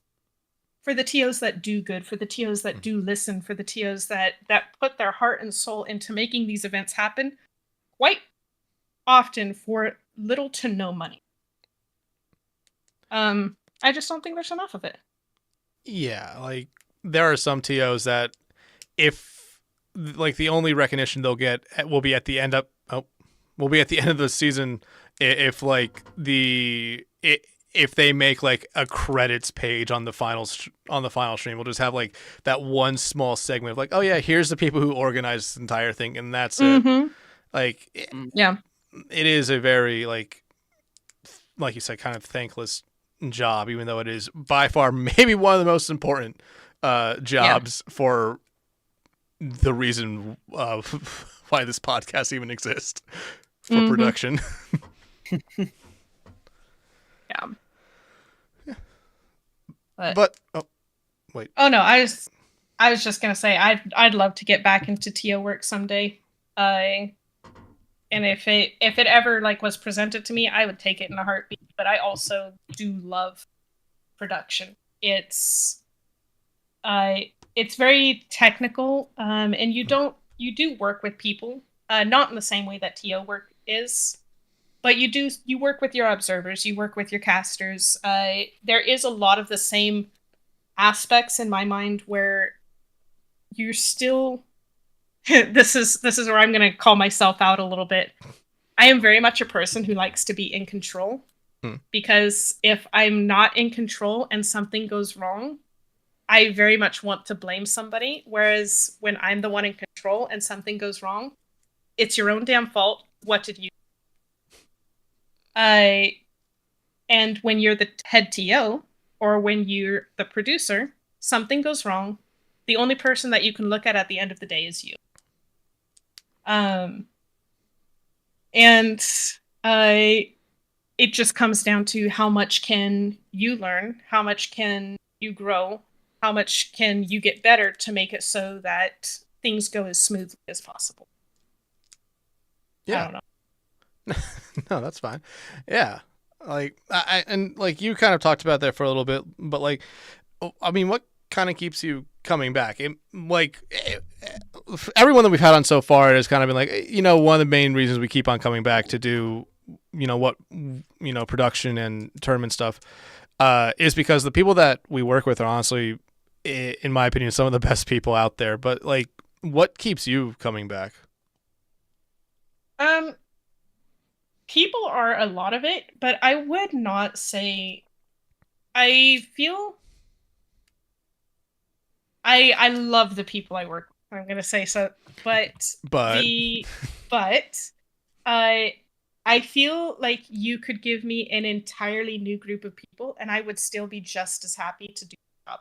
[SPEAKER 1] For the TOs that do good, for the TOs that do listen, for the TOs that put their heart and soul into making these events happen, quite often for little to no money. I just don't think there's enough of it. Yeah,
[SPEAKER 2] like, there are some TOs that, if like the only recognition they'll get will be at the end of the season, if like if they make like a credits page on the final stream, we'll just have like that one small segment of like, oh yeah, here's the people who organized this entire thing, and that's it. Like,
[SPEAKER 1] yeah,
[SPEAKER 2] it is a very like you said, kind of thankless job, even though it is by far maybe one of the most important jobs for the reason why this podcast even exists, for production.
[SPEAKER 1] Yeah.
[SPEAKER 2] But oh wait.
[SPEAKER 1] Oh no, I was just gonna say I'd love to get back into TO work someday. And if it ever like was presented to me, I would take it in a heartbeat. but I also do love production. It's very technical, and you do work with people, not in the same way that TO work is, but you work with your observers, you work with your casters. There is a lot of the same aspects in my mind where you're still this is where I'm going to call myself out a little bit. I am very much a person who likes to be in control, because if I'm not in control and something goes wrong, I very much want to blame somebody. Whereas when I'm the one in control and something goes wrong, it's your own damn fault. What did you do? And when you're the head TO, or when you're the producer, something goes wrong, the only person that you can look at the end of the day is you. And it just comes down to how much can you learn, how much can you grow, how much can you get better to make it so that things go as smoothly as possible.
[SPEAKER 2] Yeah.
[SPEAKER 1] I don't know.
[SPEAKER 2] No, that's fine. Yeah. Like, and like you kind of talked about that for a little bit, but like, I mean, what kind of keeps you coming back? Everyone that we've had on so far has kind of been like, one of the main reasons we keep on coming back to do, production and tournament stuff, is because the people that we work with are honestly, in my opinion, some of the best people out there. But like, what keeps you coming back?
[SPEAKER 1] People are a lot of it, but I would not say. I feel I love the people I work with. I'm gonna say so, but I feel like you could give me an entirely new group of people, and I would still be just as happy to do the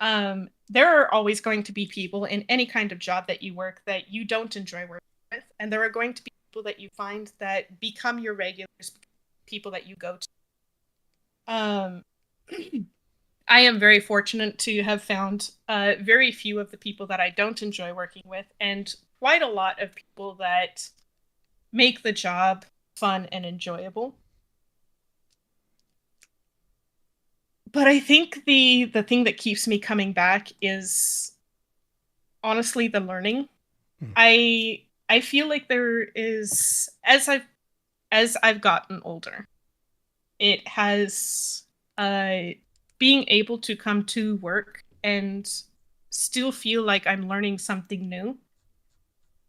[SPEAKER 1] job. There are always going to be people in any kind of job that you work that you don't enjoy working with, and there are going to be people that you find that become your regulars, people that you go to. I am very fortunate to have found very few of the people that I don't enjoy working with, and quite a lot of people that make the job fun and enjoyable. But I think the thing that keeps me coming back is honestly the learning. I feel like there is, as I've gotten older, it has being able to come to work and still feel like I'm learning something new,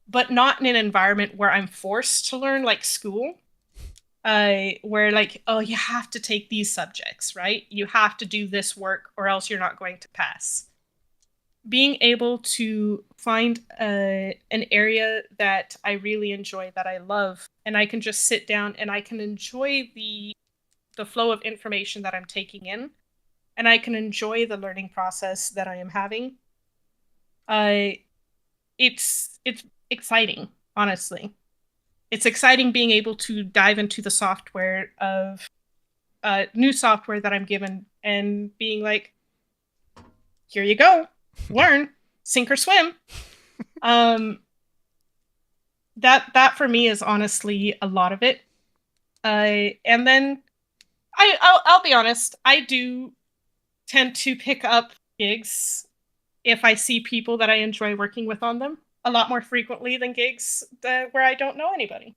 [SPEAKER 1] but not in an environment where I'm forced to learn, like school, where like, oh, you have to take these subjects, right? You have to do this work or else you're not going to pass. Being able to find an area that I really enjoy, that I love, and I can just sit down and I can enjoy the flow of information that I'm taking in, and I can enjoy the learning process that I am having. It's exciting, honestly. It's exciting being able to dive into the software of new software that I'm given and being like, here you go, learn, sink or swim. That for me is honestly a lot of it. And then I'll be honest, I do tend to pick up gigs if I see people that I enjoy working with on them a lot more frequently than gigs where I don't know anybody.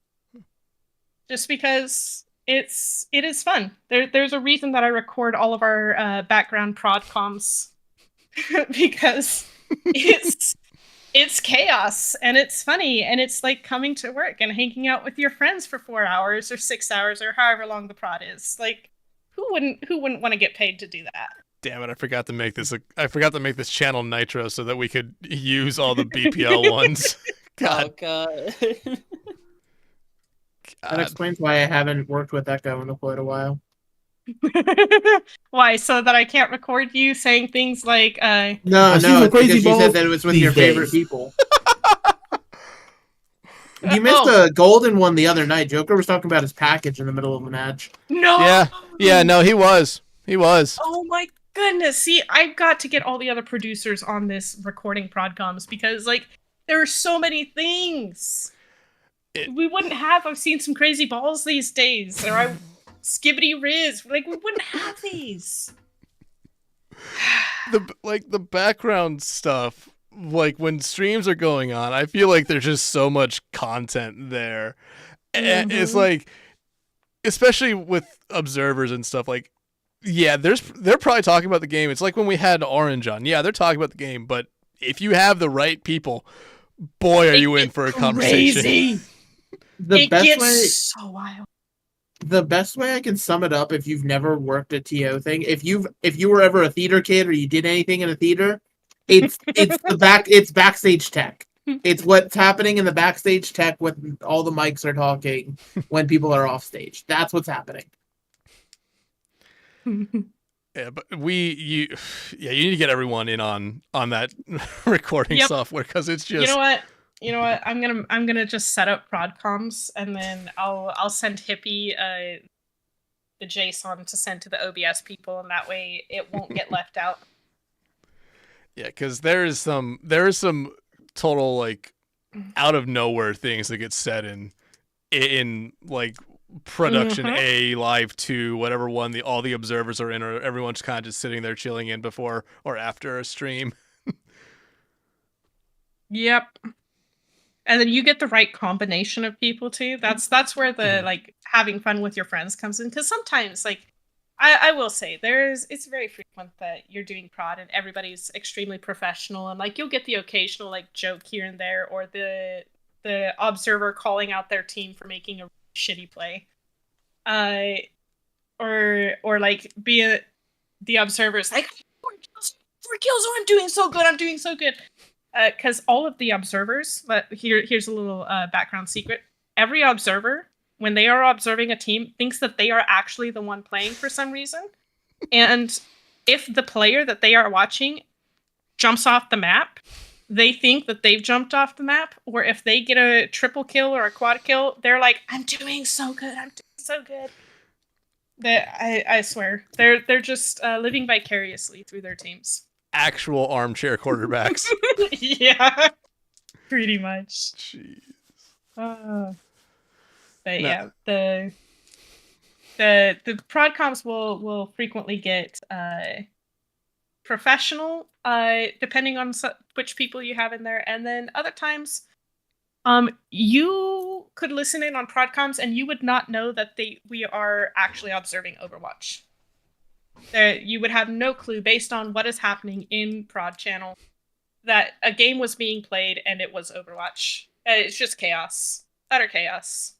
[SPEAKER 1] Just because it is fun. There's a reason that I record all of our background prod comms because it's chaos and it's funny and it's like coming to work and hanging out with your friends for 4 hours or 6 hours or however long the prod is. Like, who wouldn't want to get paid to do that?
[SPEAKER 2] Damn it! I forgot to make this channel Nitro so that we could use all the BPL ones. God.
[SPEAKER 4] Oh god.
[SPEAKER 3] That explains why I haven't worked with Echo in quite a while.
[SPEAKER 1] Why? So that I can't record you saying things like
[SPEAKER 3] No,
[SPEAKER 5] she's
[SPEAKER 3] no,
[SPEAKER 5] a
[SPEAKER 3] it's
[SPEAKER 5] crazy
[SPEAKER 3] because you
[SPEAKER 5] ball
[SPEAKER 3] said that it was with
[SPEAKER 5] these
[SPEAKER 3] your favorite
[SPEAKER 5] days.
[SPEAKER 3] people. You missed a golden one the other night. Joker was talking about his package in the middle of the match.
[SPEAKER 1] No.
[SPEAKER 2] Yeah, no, he was.
[SPEAKER 1] Oh my goodness. See, I've got to get all the other producers on this recording prodcoms because like there are so many things. We wouldn't have. I've seen some crazy balls these days. Or Skibbity Riz. Like, we wouldn't have these.
[SPEAKER 2] The background stuff, like when streams are going on, I feel like there's just so much content there. And it's like, especially with observers and stuff, like, yeah, they're probably talking about the game. It's like when we had Orange on. Yeah, they're talking about the game, but if you have the right people, boy, are you in for a conversation.
[SPEAKER 3] The
[SPEAKER 1] It
[SPEAKER 3] best
[SPEAKER 1] gets
[SPEAKER 3] way,
[SPEAKER 1] so wild.
[SPEAKER 3] the best way I can sum it up, if you've never worked a TO thing, if you were ever a theater kid or you did anything in a theater, it's backstage tech. It's what's happening in the backstage tech when all the mics are talking when people are off stage. That's what's happening.
[SPEAKER 2] Yeah, but you need to get everyone in on that recording software, because it's just,
[SPEAKER 1] you know what, I'm gonna just set up Prodcoms, and then I'll send Hippy the JSON to send to the OBS people, and that way it won't get left out.
[SPEAKER 2] Yeah, because there is some total like out of nowhere things that get said in like production A, live 2, whatever one all the observers are in, or everyone's kind of just sitting there chilling in before or after a stream.
[SPEAKER 1] Yep. And then you get the right combination of people too. That's where the like having fun with your friends comes in, because sometimes, like, I will say it's very frequent that you're doing prod and everybody's extremely professional, and like you'll get the occasional like joke here and there, or the observer calling out their team for making a shitty play, or like be the observers like 4 kills, oh, I'm doing so good, because all of the observers, but here's a little background secret. Every observer, when they are observing a team, thinks that they are actually the one playing for some reason, and if the player that they are watching jumps off the map, they think that they've jumped off the map, or if they get a triple kill or a quad kill, they're like, I'm doing so good. I swear, they're just living vicariously through their teams.
[SPEAKER 2] Actual armchair quarterbacks.
[SPEAKER 1] Yeah, pretty much.
[SPEAKER 2] Jeez.
[SPEAKER 1] But yeah, the prodcoms will frequently get professional, depending on which people you have in there, and then other times, you could listen in on prodcoms and you would not know that we are actually observing Overwatch. You would have no clue, based on what is happening in prod channel, that a game was being played and it was Overwatch. It's just chaos, utter chaos.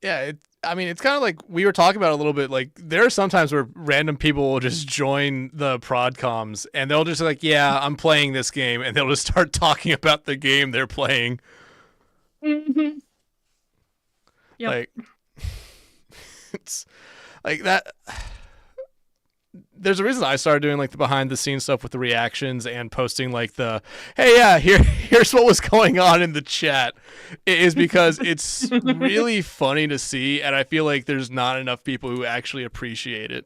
[SPEAKER 2] Yeah, it's kind of like we were talking about a little bit. Like, there are some times where random people will just join the prodcoms and they'll just like, yeah, I'm playing this game, and they'll just start talking about the game they're playing.
[SPEAKER 1] Mm-hmm. Yep.
[SPEAKER 2] Like, it's like that. There's a reason I started doing like the behind the scenes stuff with the reactions and posting like the, hey, yeah, here's what was going on in the chat. It is because it's really funny to see, and I feel like there's not enough people who actually appreciate it.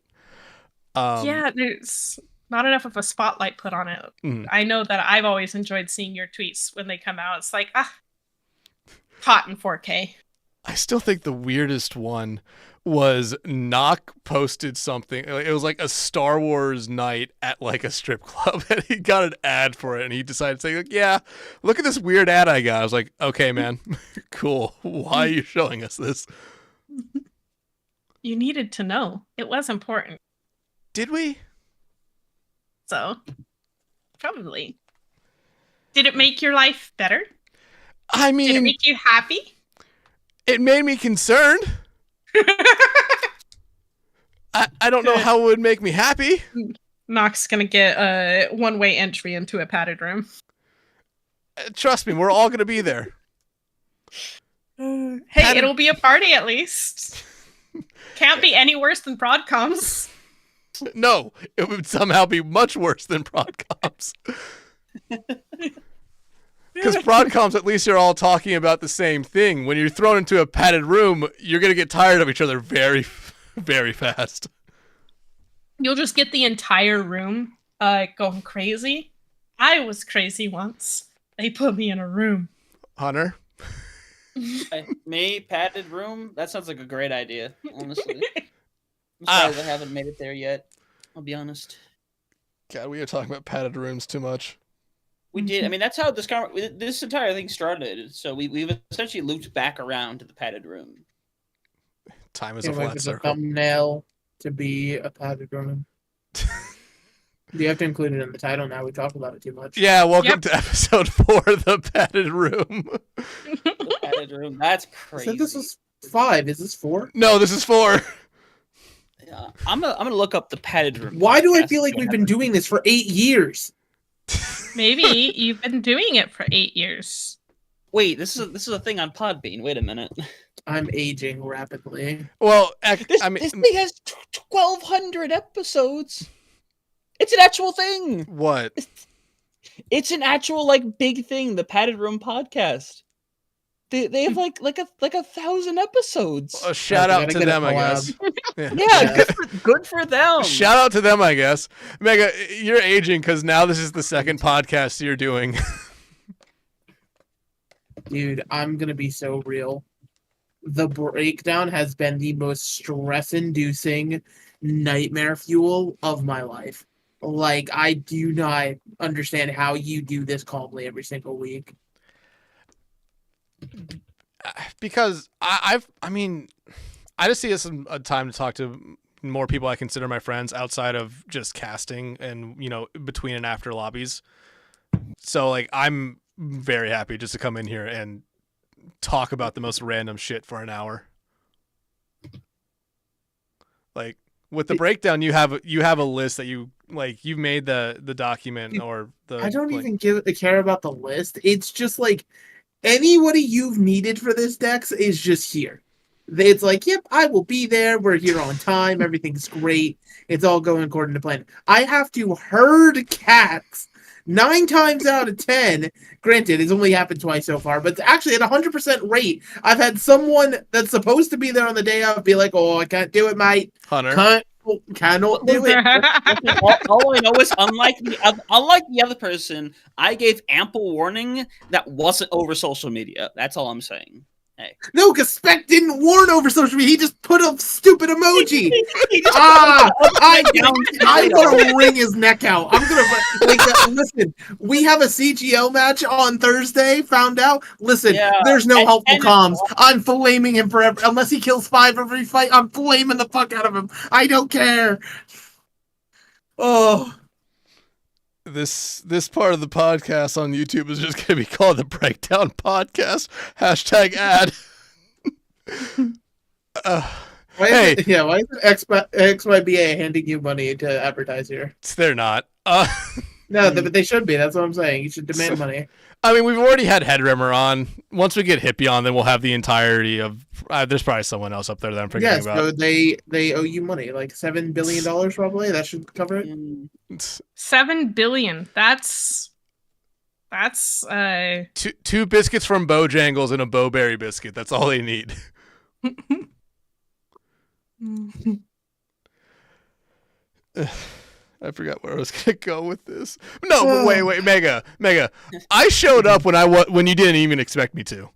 [SPEAKER 1] Yeah, there's not enough of a spotlight put on it. I know that I've always enjoyed seeing your tweets when they come out. It's like, hot in 4K.
[SPEAKER 2] I still think the weirdest one was Knock posted something. It was like a Star Wars night at like a strip club, and he got an ad for it, and he decided to say, like, yeah, look at this weird ad I got. I was like, okay, man, cool. Why are you showing us this?
[SPEAKER 1] You needed to know. It was important.
[SPEAKER 2] Did we?
[SPEAKER 1] So, probably. Did it make your life better?
[SPEAKER 2] I mean,
[SPEAKER 1] did it make you happy?
[SPEAKER 2] It made me concerned. I don't know how it would make me happy.
[SPEAKER 1] Nox gonna get a one-way entry into a padded room.
[SPEAKER 2] Trust me, we're all gonna be there.
[SPEAKER 1] Hey, it'll be a party at least. Can't be any worse than Prodcoms.
[SPEAKER 2] No, it would somehow be much worse than Prodcoms. Because Prodcoms, at least you're all talking about the same thing. When you're thrown into a padded room, you're going to get tired of each other very, very fast.
[SPEAKER 1] You'll just get the entire room going crazy. I was crazy once. They put me in a room.
[SPEAKER 2] Hunter?
[SPEAKER 4] Me, padded room? That sounds like a great idea, honestly. I'm surprised I haven't made it there yet. I'll be honest.
[SPEAKER 2] God, we are talking about padded rooms too much.
[SPEAKER 4] We did. I mean, that's how this entire thing started. So we've essentially looped back around to the padded room.
[SPEAKER 2] Time is a
[SPEAKER 3] Can't wait
[SPEAKER 2] flat
[SPEAKER 3] for the
[SPEAKER 2] circle.
[SPEAKER 3] thumbnail to be a padded room. You have to include it in the title now. We talk about it too much.
[SPEAKER 2] Yeah, welcome to episode 4, the padded room.
[SPEAKER 4] The padded room. That's
[SPEAKER 3] I
[SPEAKER 4] crazy.
[SPEAKER 3] said this was 5. Is this 4?
[SPEAKER 2] No, this is 4.
[SPEAKER 4] Yeah, I'm gonna look up the padded room.
[SPEAKER 3] Why do I
[SPEAKER 4] podcast.
[SPEAKER 3] feel like we've been doing this for 8 years?
[SPEAKER 1] Maybe you've been doing it for 8 years.
[SPEAKER 4] Wait, this is a thing on Podbean. Wait a minute.
[SPEAKER 3] I'm aging rapidly.
[SPEAKER 2] Well,
[SPEAKER 4] This thing has 1,200 episodes. It's an actual thing.
[SPEAKER 2] What?
[SPEAKER 4] It's an actual like big thing. The Padded Room podcast. They have like 1,000 episodes.
[SPEAKER 2] A shout out
[SPEAKER 3] gotta
[SPEAKER 2] to
[SPEAKER 3] get a
[SPEAKER 2] them, I
[SPEAKER 3] collab.
[SPEAKER 2] guess.
[SPEAKER 4] Yeah, good for them.
[SPEAKER 2] Shout out to them, I guess. Mega, you're aging because now this is the second podcast you're doing.
[SPEAKER 3] Dude, I'm gonna be so real. The breakdown has been the most stress-inducing nightmare fuel of my life. Like, I do not understand how you do this calmly every single week.
[SPEAKER 2] Because I just see this as a time to talk to more people I consider my friends outside of just casting and, between and after lobbies. So, like, I'm very happy just to come in here and talk about the most random shit for an hour. Like, with the breakdown, you have a list that you've made the document or the.
[SPEAKER 3] I don't even care about the list. It's just like anybody you've needed for this Dex is just here. It's like, yep, I will be there. We're here on time. Everything's great. It's all going according to plan. I have to herd cats 9 times out of 10. Granted, it's only happened twice so far, but actually at 100% rate, I've had someone that's supposed to be there on the day of be like, "Oh, I can't do it, mate.
[SPEAKER 2] Hunter.
[SPEAKER 3] Cannot do it."
[SPEAKER 4] all I know is, unlike the other person, I gave ample warning that wasn't over social media. That's all I'm saying. Hey.
[SPEAKER 3] No, because Spec didn't warn over social media. He just put a stupid emoji. I'm gonna wring his neck out. I'm gonna listen. We have a CGO match on Thursday. Found out. Listen, there's no helpful comms. I'm flaming him forever. Unless he kills 5 every fight, I'm flaming the fuck out of him. I don't care. Oh.
[SPEAKER 2] This part of the podcast on YouTube is just going to be called the Breakdown Podcast. #ad.
[SPEAKER 3] Why is it XYBA handing you money to advertise here?
[SPEAKER 2] They're not.
[SPEAKER 3] No, but they should be. That's what I'm saying. You should demand money.
[SPEAKER 2] I mean, we've already had Headrimmer on. Once we get Hippy on, then we'll have the entirety of. There's probably someone else up there that I'm forgetting about.
[SPEAKER 3] So they owe you money, like $7 billion probably. That should cover it.
[SPEAKER 1] $7 billion. That's
[SPEAKER 2] 2 biscuits from Bojangles and a Bowberry biscuit. That's all they need. I forgot where I was gonna go with this. No, but wait, Mega. I showed up when you didn't even expect me to.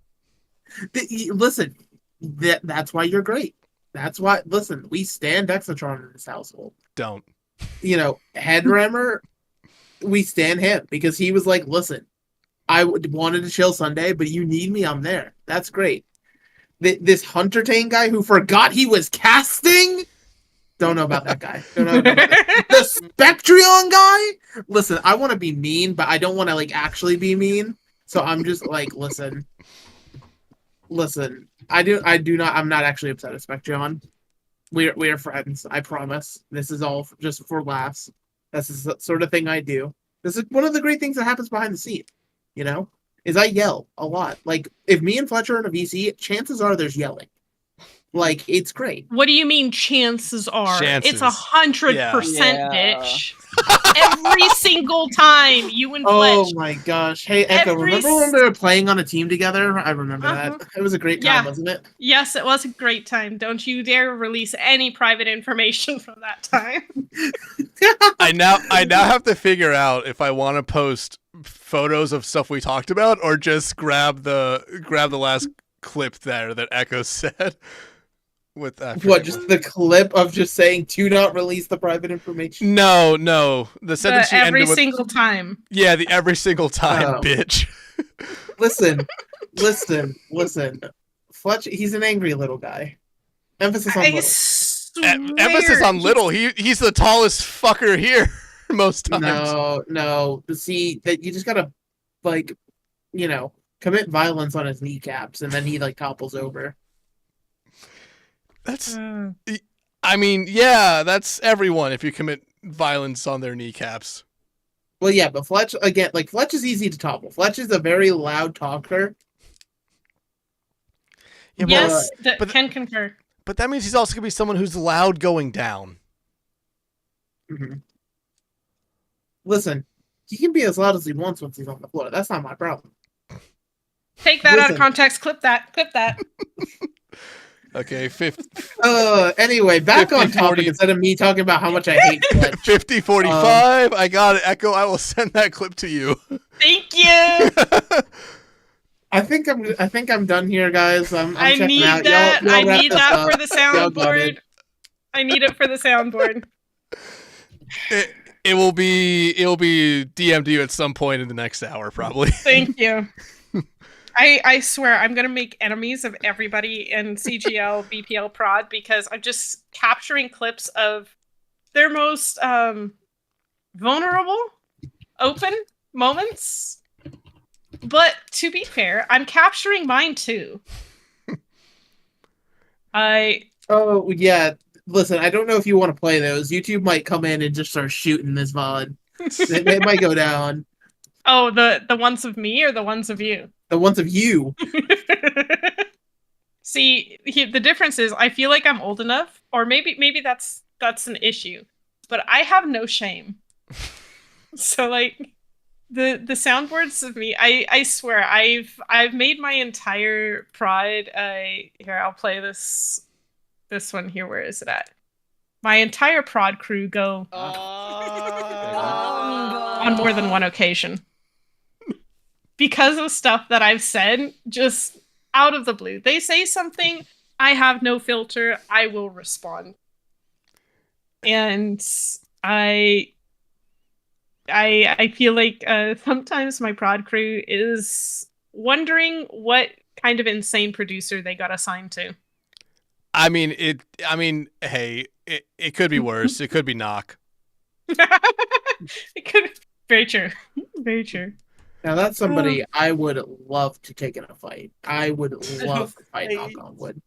[SPEAKER 3] Listen, that's why you're great. That's why. Listen, we stand Dexatron in this household.
[SPEAKER 2] Don't.
[SPEAKER 3] Headrammer, we stand him because he was like, "Listen, I wanted to chill Sunday, but you need me, I'm there." That's great. This Huntertain guy who forgot he was casting. Don't know about that guy. The Spectreon guy? Listen, I want to be mean, but I don't want to actually be mean. So I'm just like, listen. I do not. I'm not actually upset at Spectreon. We're friends. I promise. This is all just for laughs. That's the sort of thing I do. This is one of the great things that happens behind the scene. Is I yell a lot. Like if me and Fletcher are in a VC, chances are there's yelling. It's great.
[SPEAKER 1] What do you mean chances are?
[SPEAKER 2] Chances.
[SPEAKER 1] It's 100%,
[SPEAKER 4] Yeah.
[SPEAKER 1] bitch. Every single time you and Fletch.
[SPEAKER 3] Oh my gosh. Hey, Echo, remember when we were playing on a team together? I remember that. It was a great time, wasn't it?
[SPEAKER 1] Yes, it was a great time. Don't you dare release any private information from that time.
[SPEAKER 2] I now have to figure out if I want to post photos of stuff we talked about or just grab the last clip there that Echo said. with
[SPEAKER 3] What, just the clip of just saying, "Do not release the private information"?
[SPEAKER 2] No. The sentence she
[SPEAKER 1] every
[SPEAKER 2] ended with.
[SPEAKER 1] single time.
[SPEAKER 2] Yeah, the every single time,
[SPEAKER 3] Oh.
[SPEAKER 2] bitch.
[SPEAKER 3] Listen. Fletch, he's an angry little guy. Emphasis on
[SPEAKER 1] I
[SPEAKER 3] little.
[SPEAKER 1] swear.
[SPEAKER 2] Emphasis on little. He's the tallest fucker here most times.
[SPEAKER 3] No. See, that you just gotta, like, commit violence on his kneecaps, and then he like topples over.
[SPEAKER 2] That's. I mean, yeah, that's everyone. If you commit violence on their kneecaps.
[SPEAKER 3] Well, yeah, but Fletch again, like Fletch is easy to topple. Fletch is a very loud talker.
[SPEAKER 2] Yeah,
[SPEAKER 1] Yes,
[SPEAKER 2] but
[SPEAKER 1] can concur.
[SPEAKER 2] But that means he's also gonna be someone who's loud going down.
[SPEAKER 3] Mm-hmm. Listen, he can be as loud as he wants once he's on the floor. That's not my problem.
[SPEAKER 1] Take that out of context. Clip that.
[SPEAKER 2] Okay,
[SPEAKER 3] anyway, back
[SPEAKER 2] 50,
[SPEAKER 3] on topic
[SPEAKER 2] 40.
[SPEAKER 3] instead of me talking about how much I hate Fletch.
[SPEAKER 2] 50-45. I got it, Echo. I will send that clip to you.
[SPEAKER 1] Thank you.
[SPEAKER 3] I think I'm done here, guys. I'm
[SPEAKER 1] I
[SPEAKER 3] checking
[SPEAKER 1] need
[SPEAKER 3] out.
[SPEAKER 1] that.
[SPEAKER 3] Y'all
[SPEAKER 1] I
[SPEAKER 3] wrap
[SPEAKER 1] need
[SPEAKER 3] this
[SPEAKER 1] that
[SPEAKER 3] up.
[SPEAKER 1] for the
[SPEAKER 3] Y'all got
[SPEAKER 1] soundboard.
[SPEAKER 3] it.
[SPEAKER 1] I need it for the soundboard.
[SPEAKER 2] It will be DM'd to you at some point in the next hour, probably.
[SPEAKER 1] Thank you. I swear I'm gonna make enemies of everybody in CGL BPL prod because I'm just capturing clips of their most vulnerable, open moments. But to be fair, I'm capturing mine too.
[SPEAKER 3] Oh yeah. Listen, I don't know if you want to play those. YouTube might come in and just start shooting this VOD. It might go down.
[SPEAKER 1] Oh, the ones of me or the ones of you?
[SPEAKER 3] The ones of you.
[SPEAKER 1] See, the difference is I feel like I'm old enough, or maybe that's an issue, but I have no shame. So like the soundboards of me, I swear I've made my entire pride. Here, I'll play this one here. Where is it at? My entire prod crew go on more than one occasion. Because of stuff that I've said, just out of the blue. They say something, I have no filter, I will respond. And I feel like sometimes my prod crew is wondering what kind of insane producer they got assigned to.
[SPEAKER 2] Hey, it could be worse. It could be Knock.
[SPEAKER 1] It could. Very true. Very true.
[SPEAKER 3] Now that's somebody I would love to take in a fight. I would love to fight Knock on Wood.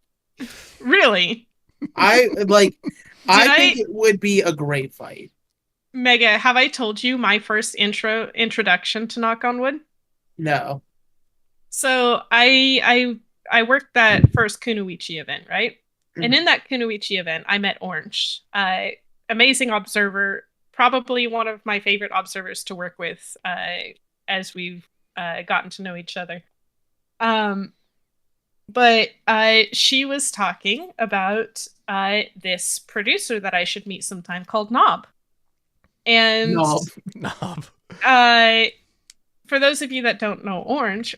[SPEAKER 1] Really?
[SPEAKER 3] I think it would be a great fight.
[SPEAKER 1] Mega, have I told you my first introduction to Knock on Wood?
[SPEAKER 3] No.
[SPEAKER 1] So I worked that first Kunoichi event, right?
[SPEAKER 3] Mm-hmm.
[SPEAKER 1] And in that Kunoichi event, I met Orange. Amazing observer, probably one of my favorite observers to work with as we've gotten to know each other. But she was talking about this producer that I should meet sometime called Knob. And
[SPEAKER 2] Knob.
[SPEAKER 1] For those of you that don't know Orange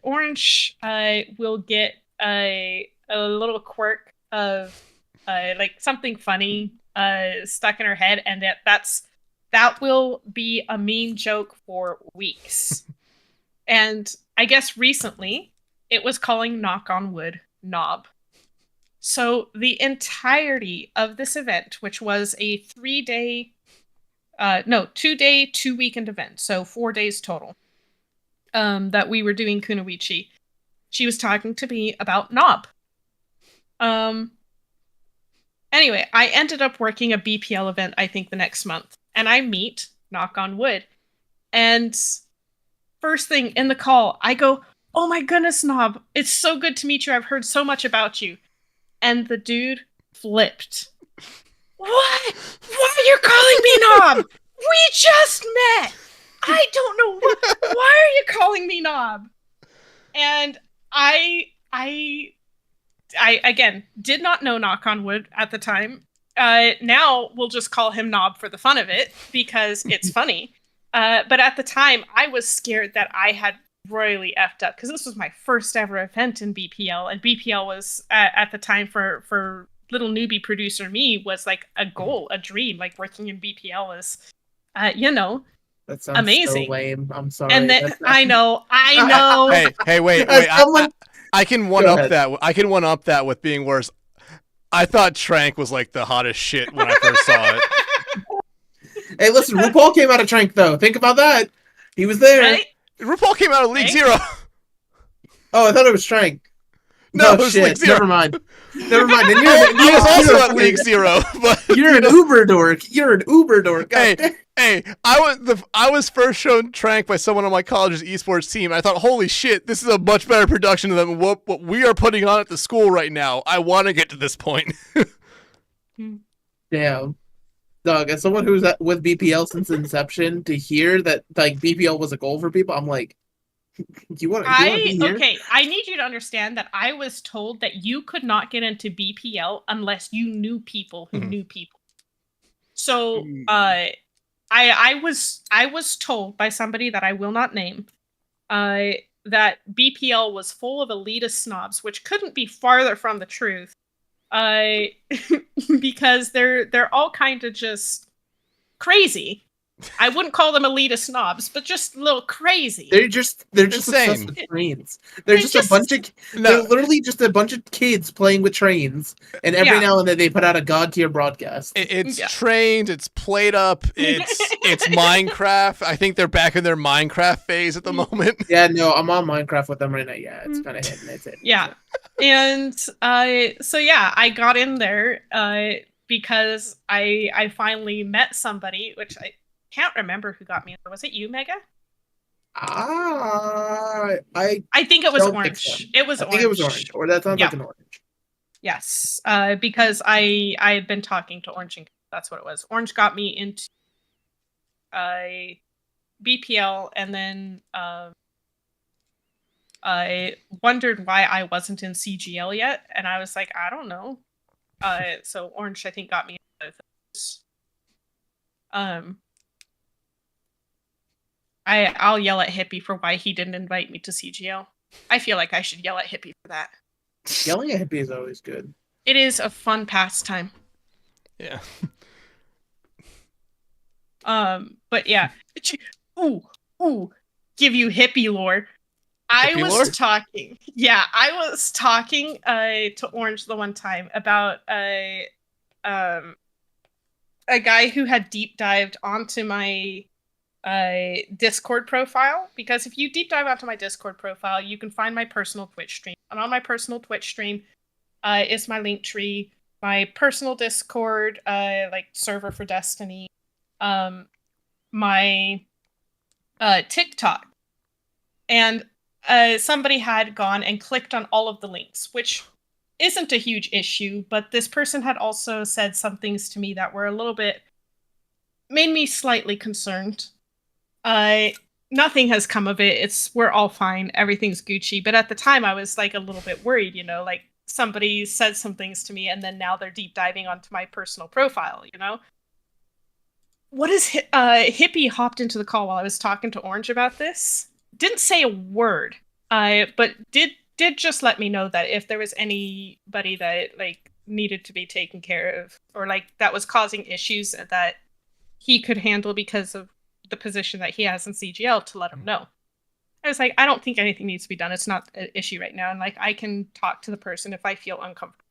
[SPEAKER 1] will get a little quirk of like something funny stuck in her head, and that will be a mean joke for weeks. And I guess recently it was calling Knock on Wood Knob. So the entirety of this event, which was a 2-day, 2-weekend event, so 4 days total, that we were doing Kunoichi, she was talking to me about Knob. Anyway, I ended up working a BPL event, I think, the next month, and I meet Knock on Wood. And first thing in the call, I go, "Oh my goodness, Knob, it's so good to meet you. I've heard so much about you." And the dude flipped. "What? Why are you calling me Knob? We just met. I don't know why are you calling me Knob?" And I again did not know Knock on Wood at the time. Now we'll just call him Knob for the fun of it because it's funny. But at the time, I was scared that I had royally effed up because this was my first ever event in BPL, and BPL was at the time for little newbie producer me was like a goal, a dream. Like working in BPL is,
[SPEAKER 3] That sounds
[SPEAKER 1] amazing.
[SPEAKER 3] so lame. I'm sorry.
[SPEAKER 1] And then
[SPEAKER 3] That's not-
[SPEAKER 1] I know.
[SPEAKER 2] Hey, wait. I can one
[SPEAKER 3] Go
[SPEAKER 2] up
[SPEAKER 3] ahead.
[SPEAKER 2] that. I can one up that with being worse. I thought Trank was like the hottest shit when I first saw it.
[SPEAKER 3] Hey, listen, RuPaul came out of Trank though. Think about that. He was there.
[SPEAKER 1] Right?
[SPEAKER 2] RuPaul came out of League
[SPEAKER 1] Right?
[SPEAKER 2] Zero.
[SPEAKER 3] Oh, I thought it was Trank.
[SPEAKER 2] No,
[SPEAKER 3] Oh,
[SPEAKER 2] it was
[SPEAKER 3] shit.
[SPEAKER 2] League Zero.
[SPEAKER 3] Never mind. Never mind. And
[SPEAKER 2] I was also at League Zero, but
[SPEAKER 3] You're an Uber dork. You're an Uber dork. God damn.
[SPEAKER 2] Hey, I was first shown Trank by someone on my college's esports team. I thought, holy shit, this is a much better production than what we are putting on at the school right now. I want to get to this point.
[SPEAKER 3] Damn. Dog, as someone who's with BPL since inception, to hear that like BPL was a goal for people, I'm like, you want to be here?
[SPEAKER 1] Okay, I need you to understand that I was told that you could not get into BPL unless you knew people who knew people. So, I was told by somebody that I will not name, that BPL was full of elitist snobs, which couldn't be farther from the truth. Because they're all kind of just crazy. I wouldn't call them elitist snobs, but just a little crazy.
[SPEAKER 3] They're just
[SPEAKER 2] Insane.
[SPEAKER 3] obsessed with trains. They're literally just a bunch of kids playing with trains, and every now and then they put out a god tier broadcast.
[SPEAKER 2] It's trained, it's played up, it's Minecraft. I think they're back in their Minecraft phase at the moment.
[SPEAKER 3] Yeah, no, I'm on Minecraft with them right now. Yeah, it's kind of hidden. It's hidden.
[SPEAKER 1] Yeah. And so yeah, I got in there because I finally met somebody, which I can't remember who got me. Was it you, Mega?
[SPEAKER 3] I
[SPEAKER 1] think it was
[SPEAKER 3] don't think
[SPEAKER 1] Orange.
[SPEAKER 3] so.
[SPEAKER 1] It was
[SPEAKER 3] I
[SPEAKER 1] Orange.
[SPEAKER 3] think it was Orange, or that sounds like an Orange.
[SPEAKER 1] Yes, because I had been talking to Orange, and that's what it was. Orange got me into BPL, and then I wondered why I wasn't in CGL yet, and I was like, I don't know. So Orange, I think, got me into both of those. I'll yell at Hippy for why he didn't invite me to CGL. I feel like I should yell at Hippy for that.
[SPEAKER 3] Yelling at Hippy is always good.
[SPEAKER 1] It is a fun pastime.
[SPEAKER 2] Yeah.
[SPEAKER 1] But yeah. Give you Hippy lore. I was talking to Orange the one time about a guy who had deep dived onto my Discord profile, because if you deep dive onto my Discord profile, you can find my personal Twitch stream. And on my personal Twitch stream is my link tree, my personal Discord, like server for Destiny, my TikTok. And somebody had gone and clicked on all of the links, which isn't a huge issue, but this person had also said some things to me that were a little bit, made me slightly concerned. Nothing has come of it. We're all fine. Everything's Gucci. But at the time I was like a little bit worried, like somebody said some things to me and then now they're deep diving onto my personal profile, What is Hippy hopped into the call while I was talking to Orange about this? Didn't say a word, but did just let me know that if there was anybody that like needed to be taken care of or like that was causing issues that he could handle because of the position that he has in CGL, to let him know. I was like, I don't think anything needs to be done. It's not an issue right now, and like I can talk to the person if I feel uncomfortable.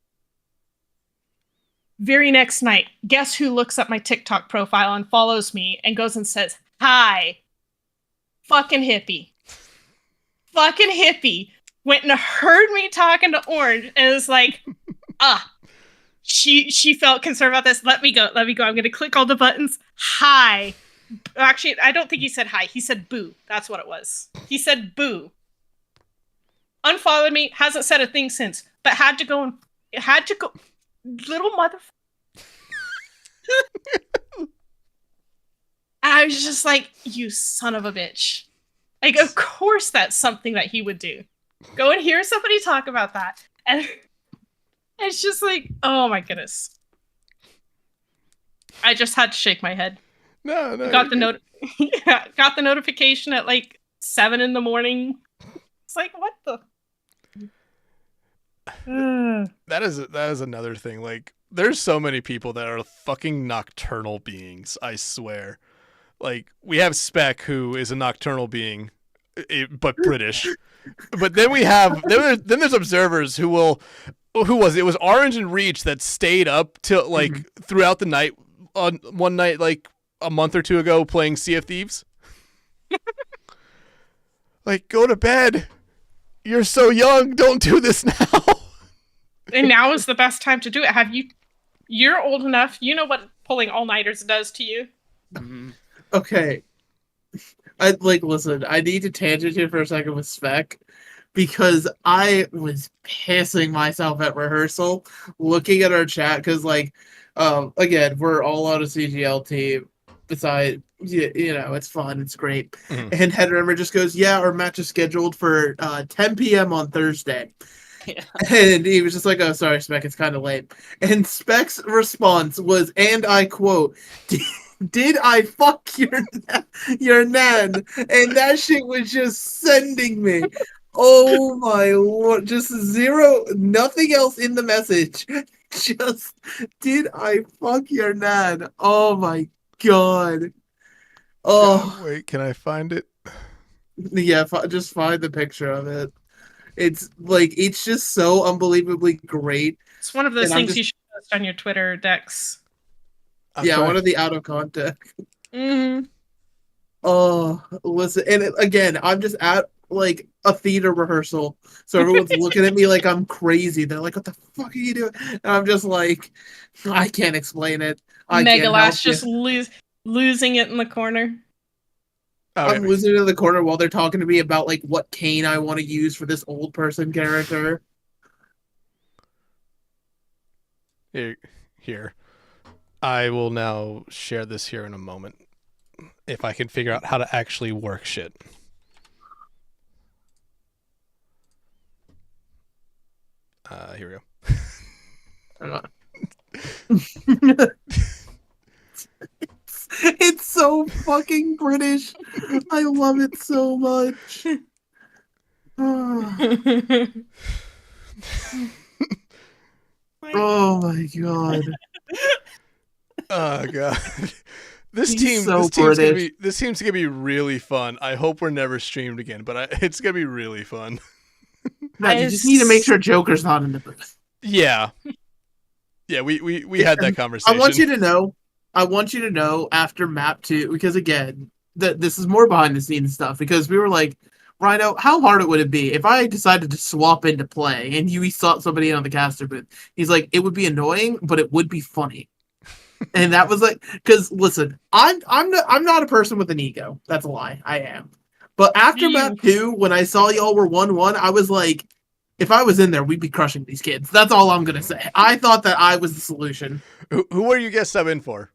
[SPEAKER 1] Very next night, guess who looks up my TikTok profile and follows me and goes and says, "Hi." Fucking Hippy. Fucking Hippy went and heard me talking to Orange and was like, she felt concerned about this. Let me go. I'm going to click all the buttons. Hi. Actually, I don't think he said hi. He said boo. That's what it was. He said boo. Unfollowed me. Hasn't said a thing since. But had to go. Little motherfucker. I was just like, you son of a bitch. Like, of course that's something that he would do. Go and hear somebody talk about that. And it's just like, oh my goodness. I just had to shake my head.
[SPEAKER 2] No.
[SPEAKER 1] Got the notification at like 7 a.m. It's like, what the?
[SPEAKER 2] That is another thing. Like, there's so many people that are fucking nocturnal beings. I swear. Like, we have Spec, who is a nocturnal being, but British. But then we have then there's observers who will. Who was it? It was Orange and Reach that stayed up till like throughout the night on one night like a month or two ago playing Sea of Thieves. Like, go to bed. You're so young. Don't do this now.
[SPEAKER 1] And now is the best time to do it. You're old enough. You know what pulling all-nighters does to you.
[SPEAKER 3] Okay. Listen, I need to tangent here for a second with Spec, because I was pissing myself at rehearsal looking at our chat, because, like, again, we're all on a CGL team. Besides, you know, it's fun, it's great. And Headrummer just goes, yeah, our match is scheduled for 10 p.m. on Thursday.
[SPEAKER 4] Yeah.
[SPEAKER 3] And he was just like, oh, sorry, Spec, it's kind of late. And Spec's response was, and I quote, did I fuck your nan? And that shit was just sending me. Oh my lord, just zero, nothing else in the message. Just, did I fuck your nan? Oh my god. Oh.
[SPEAKER 2] Wait, can I find it?
[SPEAKER 3] Yeah, just find the picture of it. It's like, it's just so unbelievably great.
[SPEAKER 1] It's one of those things you should post on your Twitter, Dex.
[SPEAKER 3] One of the out of context.
[SPEAKER 1] Mm-hmm.
[SPEAKER 3] Oh, listen, and again, I'm just at like a theater rehearsal, so everyone's looking at me like I'm crazy. They're like, "What the fuck are you doing?" And I'm just like, I can't explain it.
[SPEAKER 1] Megalass just losing it in the corner.
[SPEAKER 3] I'm losing it in the corner while they're talking to me about like what cane I want to use for this old person character.
[SPEAKER 2] Here. I will now share this here in a moment, if I can figure out how to actually work shit. Here we go.
[SPEAKER 3] It's so fucking British. I love it so much. Oh my god.
[SPEAKER 2] Oh god. This
[SPEAKER 3] team's
[SPEAKER 2] gonna be really fun. I hope we're never streamed again, but it's gonna be really fun.
[SPEAKER 3] No, you just need to make sure Joker's not in the booth.
[SPEAKER 2] Yeah. Yeah, we had that conversation.
[SPEAKER 3] I want you to know after map 2, because again, this is more behind the scenes stuff, because we were like, Rhino, how hard would it be if I decided to swap into play and you saw somebody on the caster booth? He's like, it would be annoying, but it would be funny. And that was like, because listen, I'm not a person with an ego. That's a lie. I am. But after map 2, when I saw y'all were 1-1, I was like, if I was in there, we'd be crushing these kids. That's all I'm gonna say. I thought that I was the solution.
[SPEAKER 2] Who were you guys sub in for?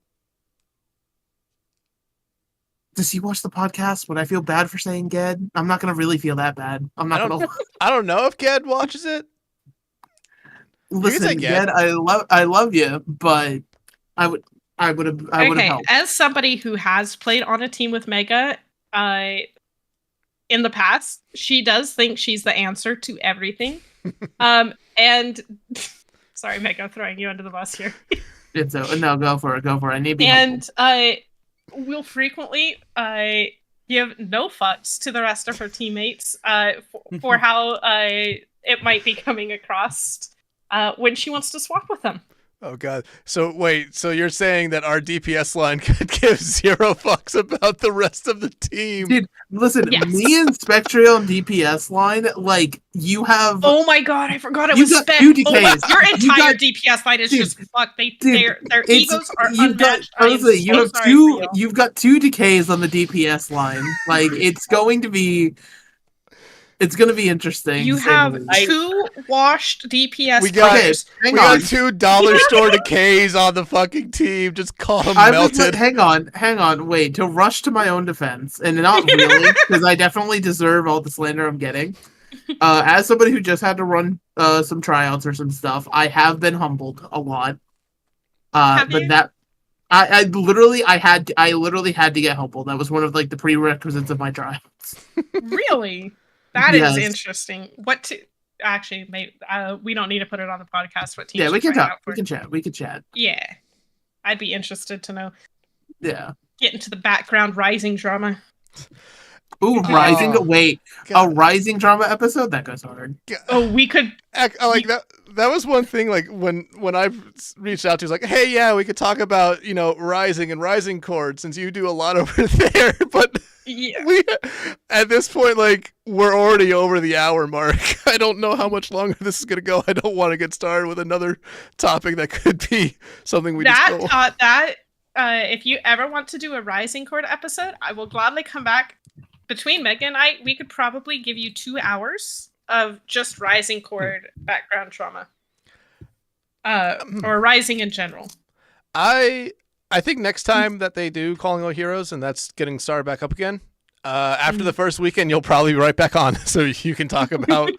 [SPEAKER 3] Does he watch the podcast? Would I feel bad for saying Ged? I'm not gonna really feel that bad. I'm not gonna.
[SPEAKER 2] I don't know if Ged watches it.
[SPEAKER 3] Listen, Ged, I love you, but I would have helped.
[SPEAKER 1] As somebody who has played on a team with Mega, in the past, she does think she's the answer to everything. And sorry, Mega, throwing you under the bus here.
[SPEAKER 3] No, go for it. I need to be
[SPEAKER 1] helpful. Will frequently give no fucks to the rest of her teammates for how it might be coming across when she wants to swap with them.
[SPEAKER 2] Oh god. So wait, so you're saying that our DPS line could give 0 fucks about the rest of the team?
[SPEAKER 3] Dude, listen, yes. Me and Spectrial and DPS line, like, you have...
[SPEAKER 1] Oh my god, I forgot it was Spec. Your entire DPS line is just fucked. Their egos are unmatched.
[SPEAKER 3] You've got 2 decays on the DPS line. Like, it's going to be interesting.
[SPEAKER 1] You have 2 washed DPS
[SPEAKER 2] we got $2 store decays on the fucking team. Just call them melted.
[SPEAKER 3] Hang on. Wait, to rush to my own defense, and not really, because I definitely deserve all the slander I'm getting. As somebody who just had to run some tryouts or some stuff, I have been humbled a lot. I literally had to get humbled. That was one of like the prerequisites of my tryouts.
[SPEAKER 1] Really? That is interesting. actually, we don't need to put it on the podcast. What team?
[SPEAKER 3] Yeah, we
[SPEAKER 1] she's
[SPEAKER 3] can
[SPEAKER 1] trying
[SPEAKER 3] talk.
[SPEAKER 1] out for.
[SPEAKER 3] We can chat. We can chat.
[SPEAKER 1] Yeah, I'd be interested to know.
[SPEAKER 3] Yeah.
[SPEAKER 1] Get into the background rising drama.
[SPEAKER 3] Ooh,
[SPEAKER 2] Oh,
[SPEAKER 3] rising. Wait,
[SPEAKER 2] God.
[SPEAKER 3] a rising drama episode that goes hard.
[SPEAKER 1] Oh, we could.
[SPEAKER 2] Like that was one thing, like when I've reached out to, is like, hey, yeah, we could talk about, rising and rising chord, since you do a lot over there. But
[SPEAKER 1] Yeah.
[SPEAKER 2] we at this point, like, we're already over the hour mark. I don't know how much longer this is gonna go. I don't want to get started with another topic that could be something we
[SPEAKER 1] if you ever want to do a rising chord episode, I will gladly come back. Between Megan and I, we could probably give you 2 hours of just rising chord background trauma, or rising in general.
[SPEAKER 2] I think next time that they do Calling All Heroes, and that's getting started back up again, after the first weekend, you'll probably be right back on, so you can talk about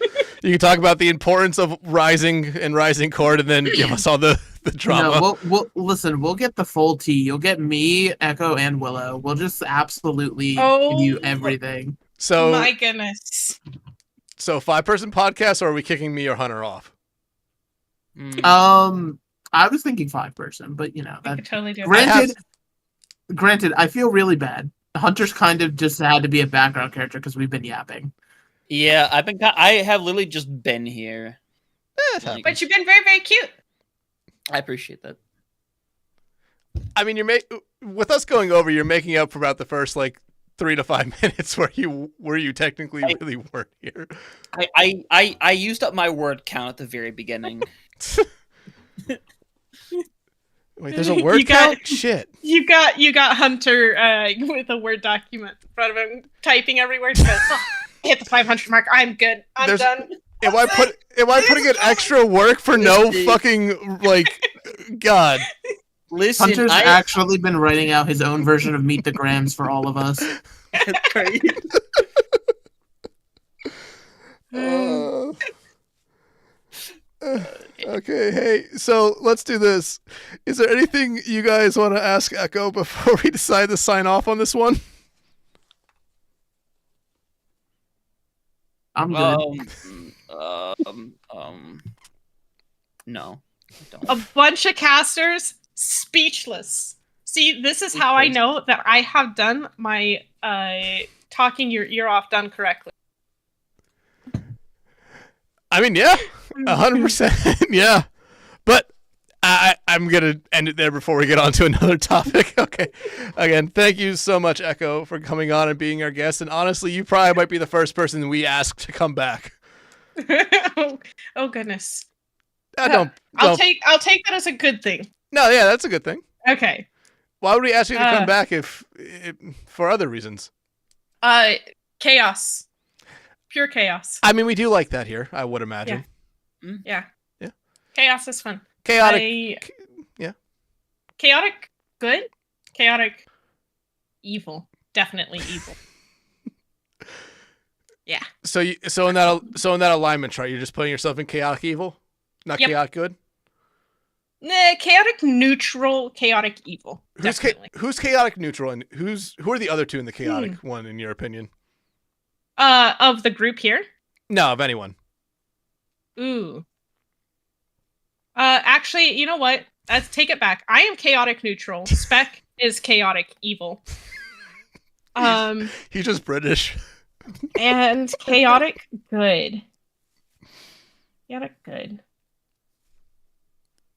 [SPEAKER 2] the importance of rising and rising chord, and then give us all the drama.
[SPEAKER 3] No, we'll get the full tea. You'll get me, Echo, and Willow. We'll just absolutely give you everything.
[SPEAKER 2] So
[SPEAKER 1] my goodness.
[SPEAKER 2] So 5-person podcast, or are we kicking me or Hunter off?
[SPEAKER 3] I was thinking 5-person, but
[SPEAKER 1] I could totally do
[SPEAKER 3] it. Granted, I feel really bad. Hunter's kind of just had to be a background character because we've been yapping.
[SPEAKER 4] Yeah, I have literally just been here.
[SPEAKER 1] But you've been very, very cute.
[SPEAKER 4] I appreciate that.
[SPEAKER 2] I mean, with us going over, you're making up for about the first 3 to 5 minutes where you technically really weren't here.
[SPEAKER 4] I used up my word count at the very beginning.
[SPEAKER 2] Wait, there's a word count? Shit.
[SPEAKER 1] You got Hunter with a Word document in front of him, typing every word. He goes, hit the 500 mark. I'm good. I'm done.
[SPEAKER 2] Am I putting in extra work for no fucking God?
[SPEAKER 4] Listen,
[SPEAKER 3] Hunter's actually been writing out his own version of Meet the Grams for all of us.
[SPEAKER 4] That's great.
[SPEAKER 2] Okay, hey, so let's do this. Is there anything you guys want to ask Echo before we decide to sign off on this one?
[SPEAKER 3] I'm good.
[SPEAKER 4] No. I don't.
[SPEAKER 1] A bunch of casters speechless. See, this is how I know that I have done my talking your ear off done correctly.
[SPEAKER 2] I mean, yeah, 100%, yeah. But I'm gonna end it there before we get on to another topic. Okay. Again, thank you so much, Echo, for coming on and being our guest. And honestly, you probably might be the first person we ask to come back.
[SPEAKER 1] Oh goodness.
[SPEAKER 2] I'll
[SPEAKER 1] take that as a good thing.
[SPEAKER 2] No, yeah, that's a good thing.
[SPEAKER 1] Okay.
[SPEAKER 2] Why would we ask you to come back if for other reasons?
[SPEAKER 1] Chaos. Pure chaos.
[SPEAKER 2] I mean, we do like that here, I would imagine.
[SPEAKER 1] Yeah.
[SPEAKER 2] Yeah.
[SPEAKER 1] Chaos is fun.
[SPEAKER 2] Chaotic. Yeah.
[SPEAKER 1] Chaotic good. Chaotic evil. Definitely evil. Yeah.
[SPEAKER 2] So in that alignment chart, you're just putting yourself in chaotic evil, not chaotic good.
[SPEAKER 1] Nah, chaotic neutral, chaotic evil.
[SPEAKER 2] Who's chaotic neutral, and who are the other two in the chaotic one, in your opinion?
[SPEAKER 1] Of the group here?
[SPEAKER 2] No, of anyone.
[SPEAKER 1] Ooh. Actually, you know what? Let's take it back. I am chaotic neutral. Spec is chaotic evil.
[SPEAKER 2] He's just British.
[SPEAKER 1] And chaotic good. Chaotic good.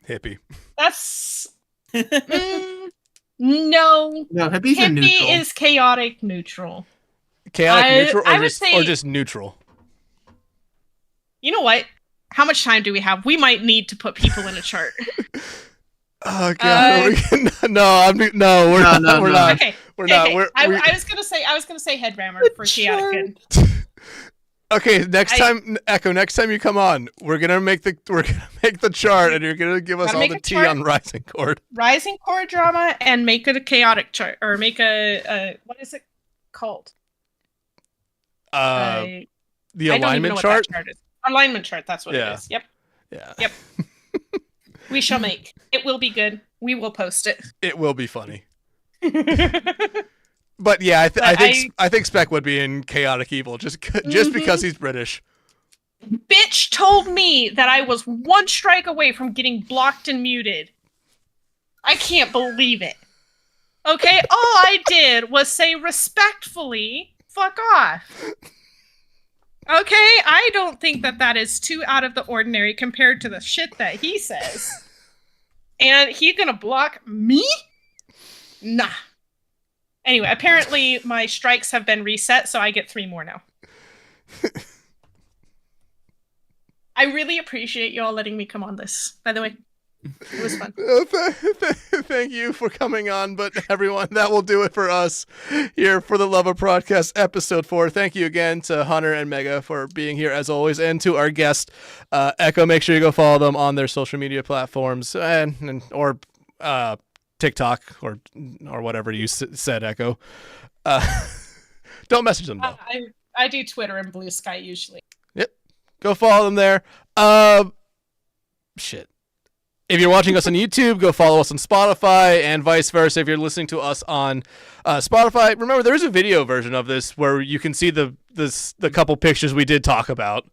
[SPEAKER 2] Hippy.
[SPEAKER 1] That's no.
[SPEAKER 3] No, Hippy's a neutral.
[SPEAKER 1] Hippy is chaotic neutral.
[SPEAKER 2] Chaotic neutral,
[SPEAKER 1] or
[SPEAKER 2] just neutral?
[SPEAKER 1] You know what? How much time do we have? We might need to put people in a chart.
[SPEAKER 2] Oh god! We're not.
[SPEAKER 1] Okay.
[SPEAKER 2] We're not.
[SPEAKER 1] Okay. I was gonna say head rammer for chaotic good.
[SPEAKER 2] Okay, next time, Echo. Next time you come on, we're gonna make the chart, and you're gonna give us all the tea on rising chord.
[SPEAKER 1] Rising chord drama, and make it a chaotic chart, or make a what is it called?
[SPEAKER 2] The alignment chart.
[SPEAKER 1] What that chart is. Alignment chart. That's what it is. Yep.
[SPEAKER 2] Yeah.
[SPEAKER 1] Yep. We shall make. It will be good. We will post it.
[SPEAKER 2] It will be funny. But yeah, I think Spec would be in chaotic evil just because he's British.
[SPEAKER 1] Bitch told me that I was one strike away from getting blocked and muted. I can't believe it. Okay, all I did was say respectfully, fuck off. Okay, I don't think that that is too out of the ordinary compared to the shit that he says. And he gonna block me? Nah. Anyway, apparently my strikes have been reset, so I get 3 more now. I really appreciate you all letting me come on this, by the way. It was fun.
[SPEAKER 2] Thank you for coming on, but everyone, that will do it for us here for the Love of Broadcast episode 4. Thank you again to Hunter and Mega for being here as always, and to our guest Echo. Make sure you go follow them on their social media platforms or TikTok or whatever you said, Echo. Don't message them though.
[SPEAKER 1] I do Twitter and Blue Sky usually.
[SPEAKER 2] Yep, go follow them there. Shit. If you're watching us on YouTube, go follow us on Spotify, and vice versa. If you're listening to us on Spotify, remember there is a video version of this where you can see the couple pictures we did talk about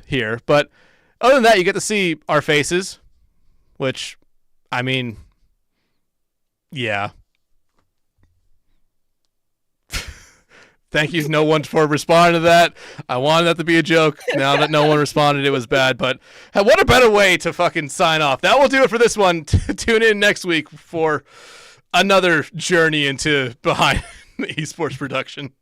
[SPEAKER 2] here. But other than that, you get to see our faces, which, I mean, yeah. Thank you, no one, for responding to that. I wanted that to be a joke. Now that no one responded, it was bad. But what a better way to fucking sign off. That will do it for this one. Tune in next week for another journey into behind the esports production.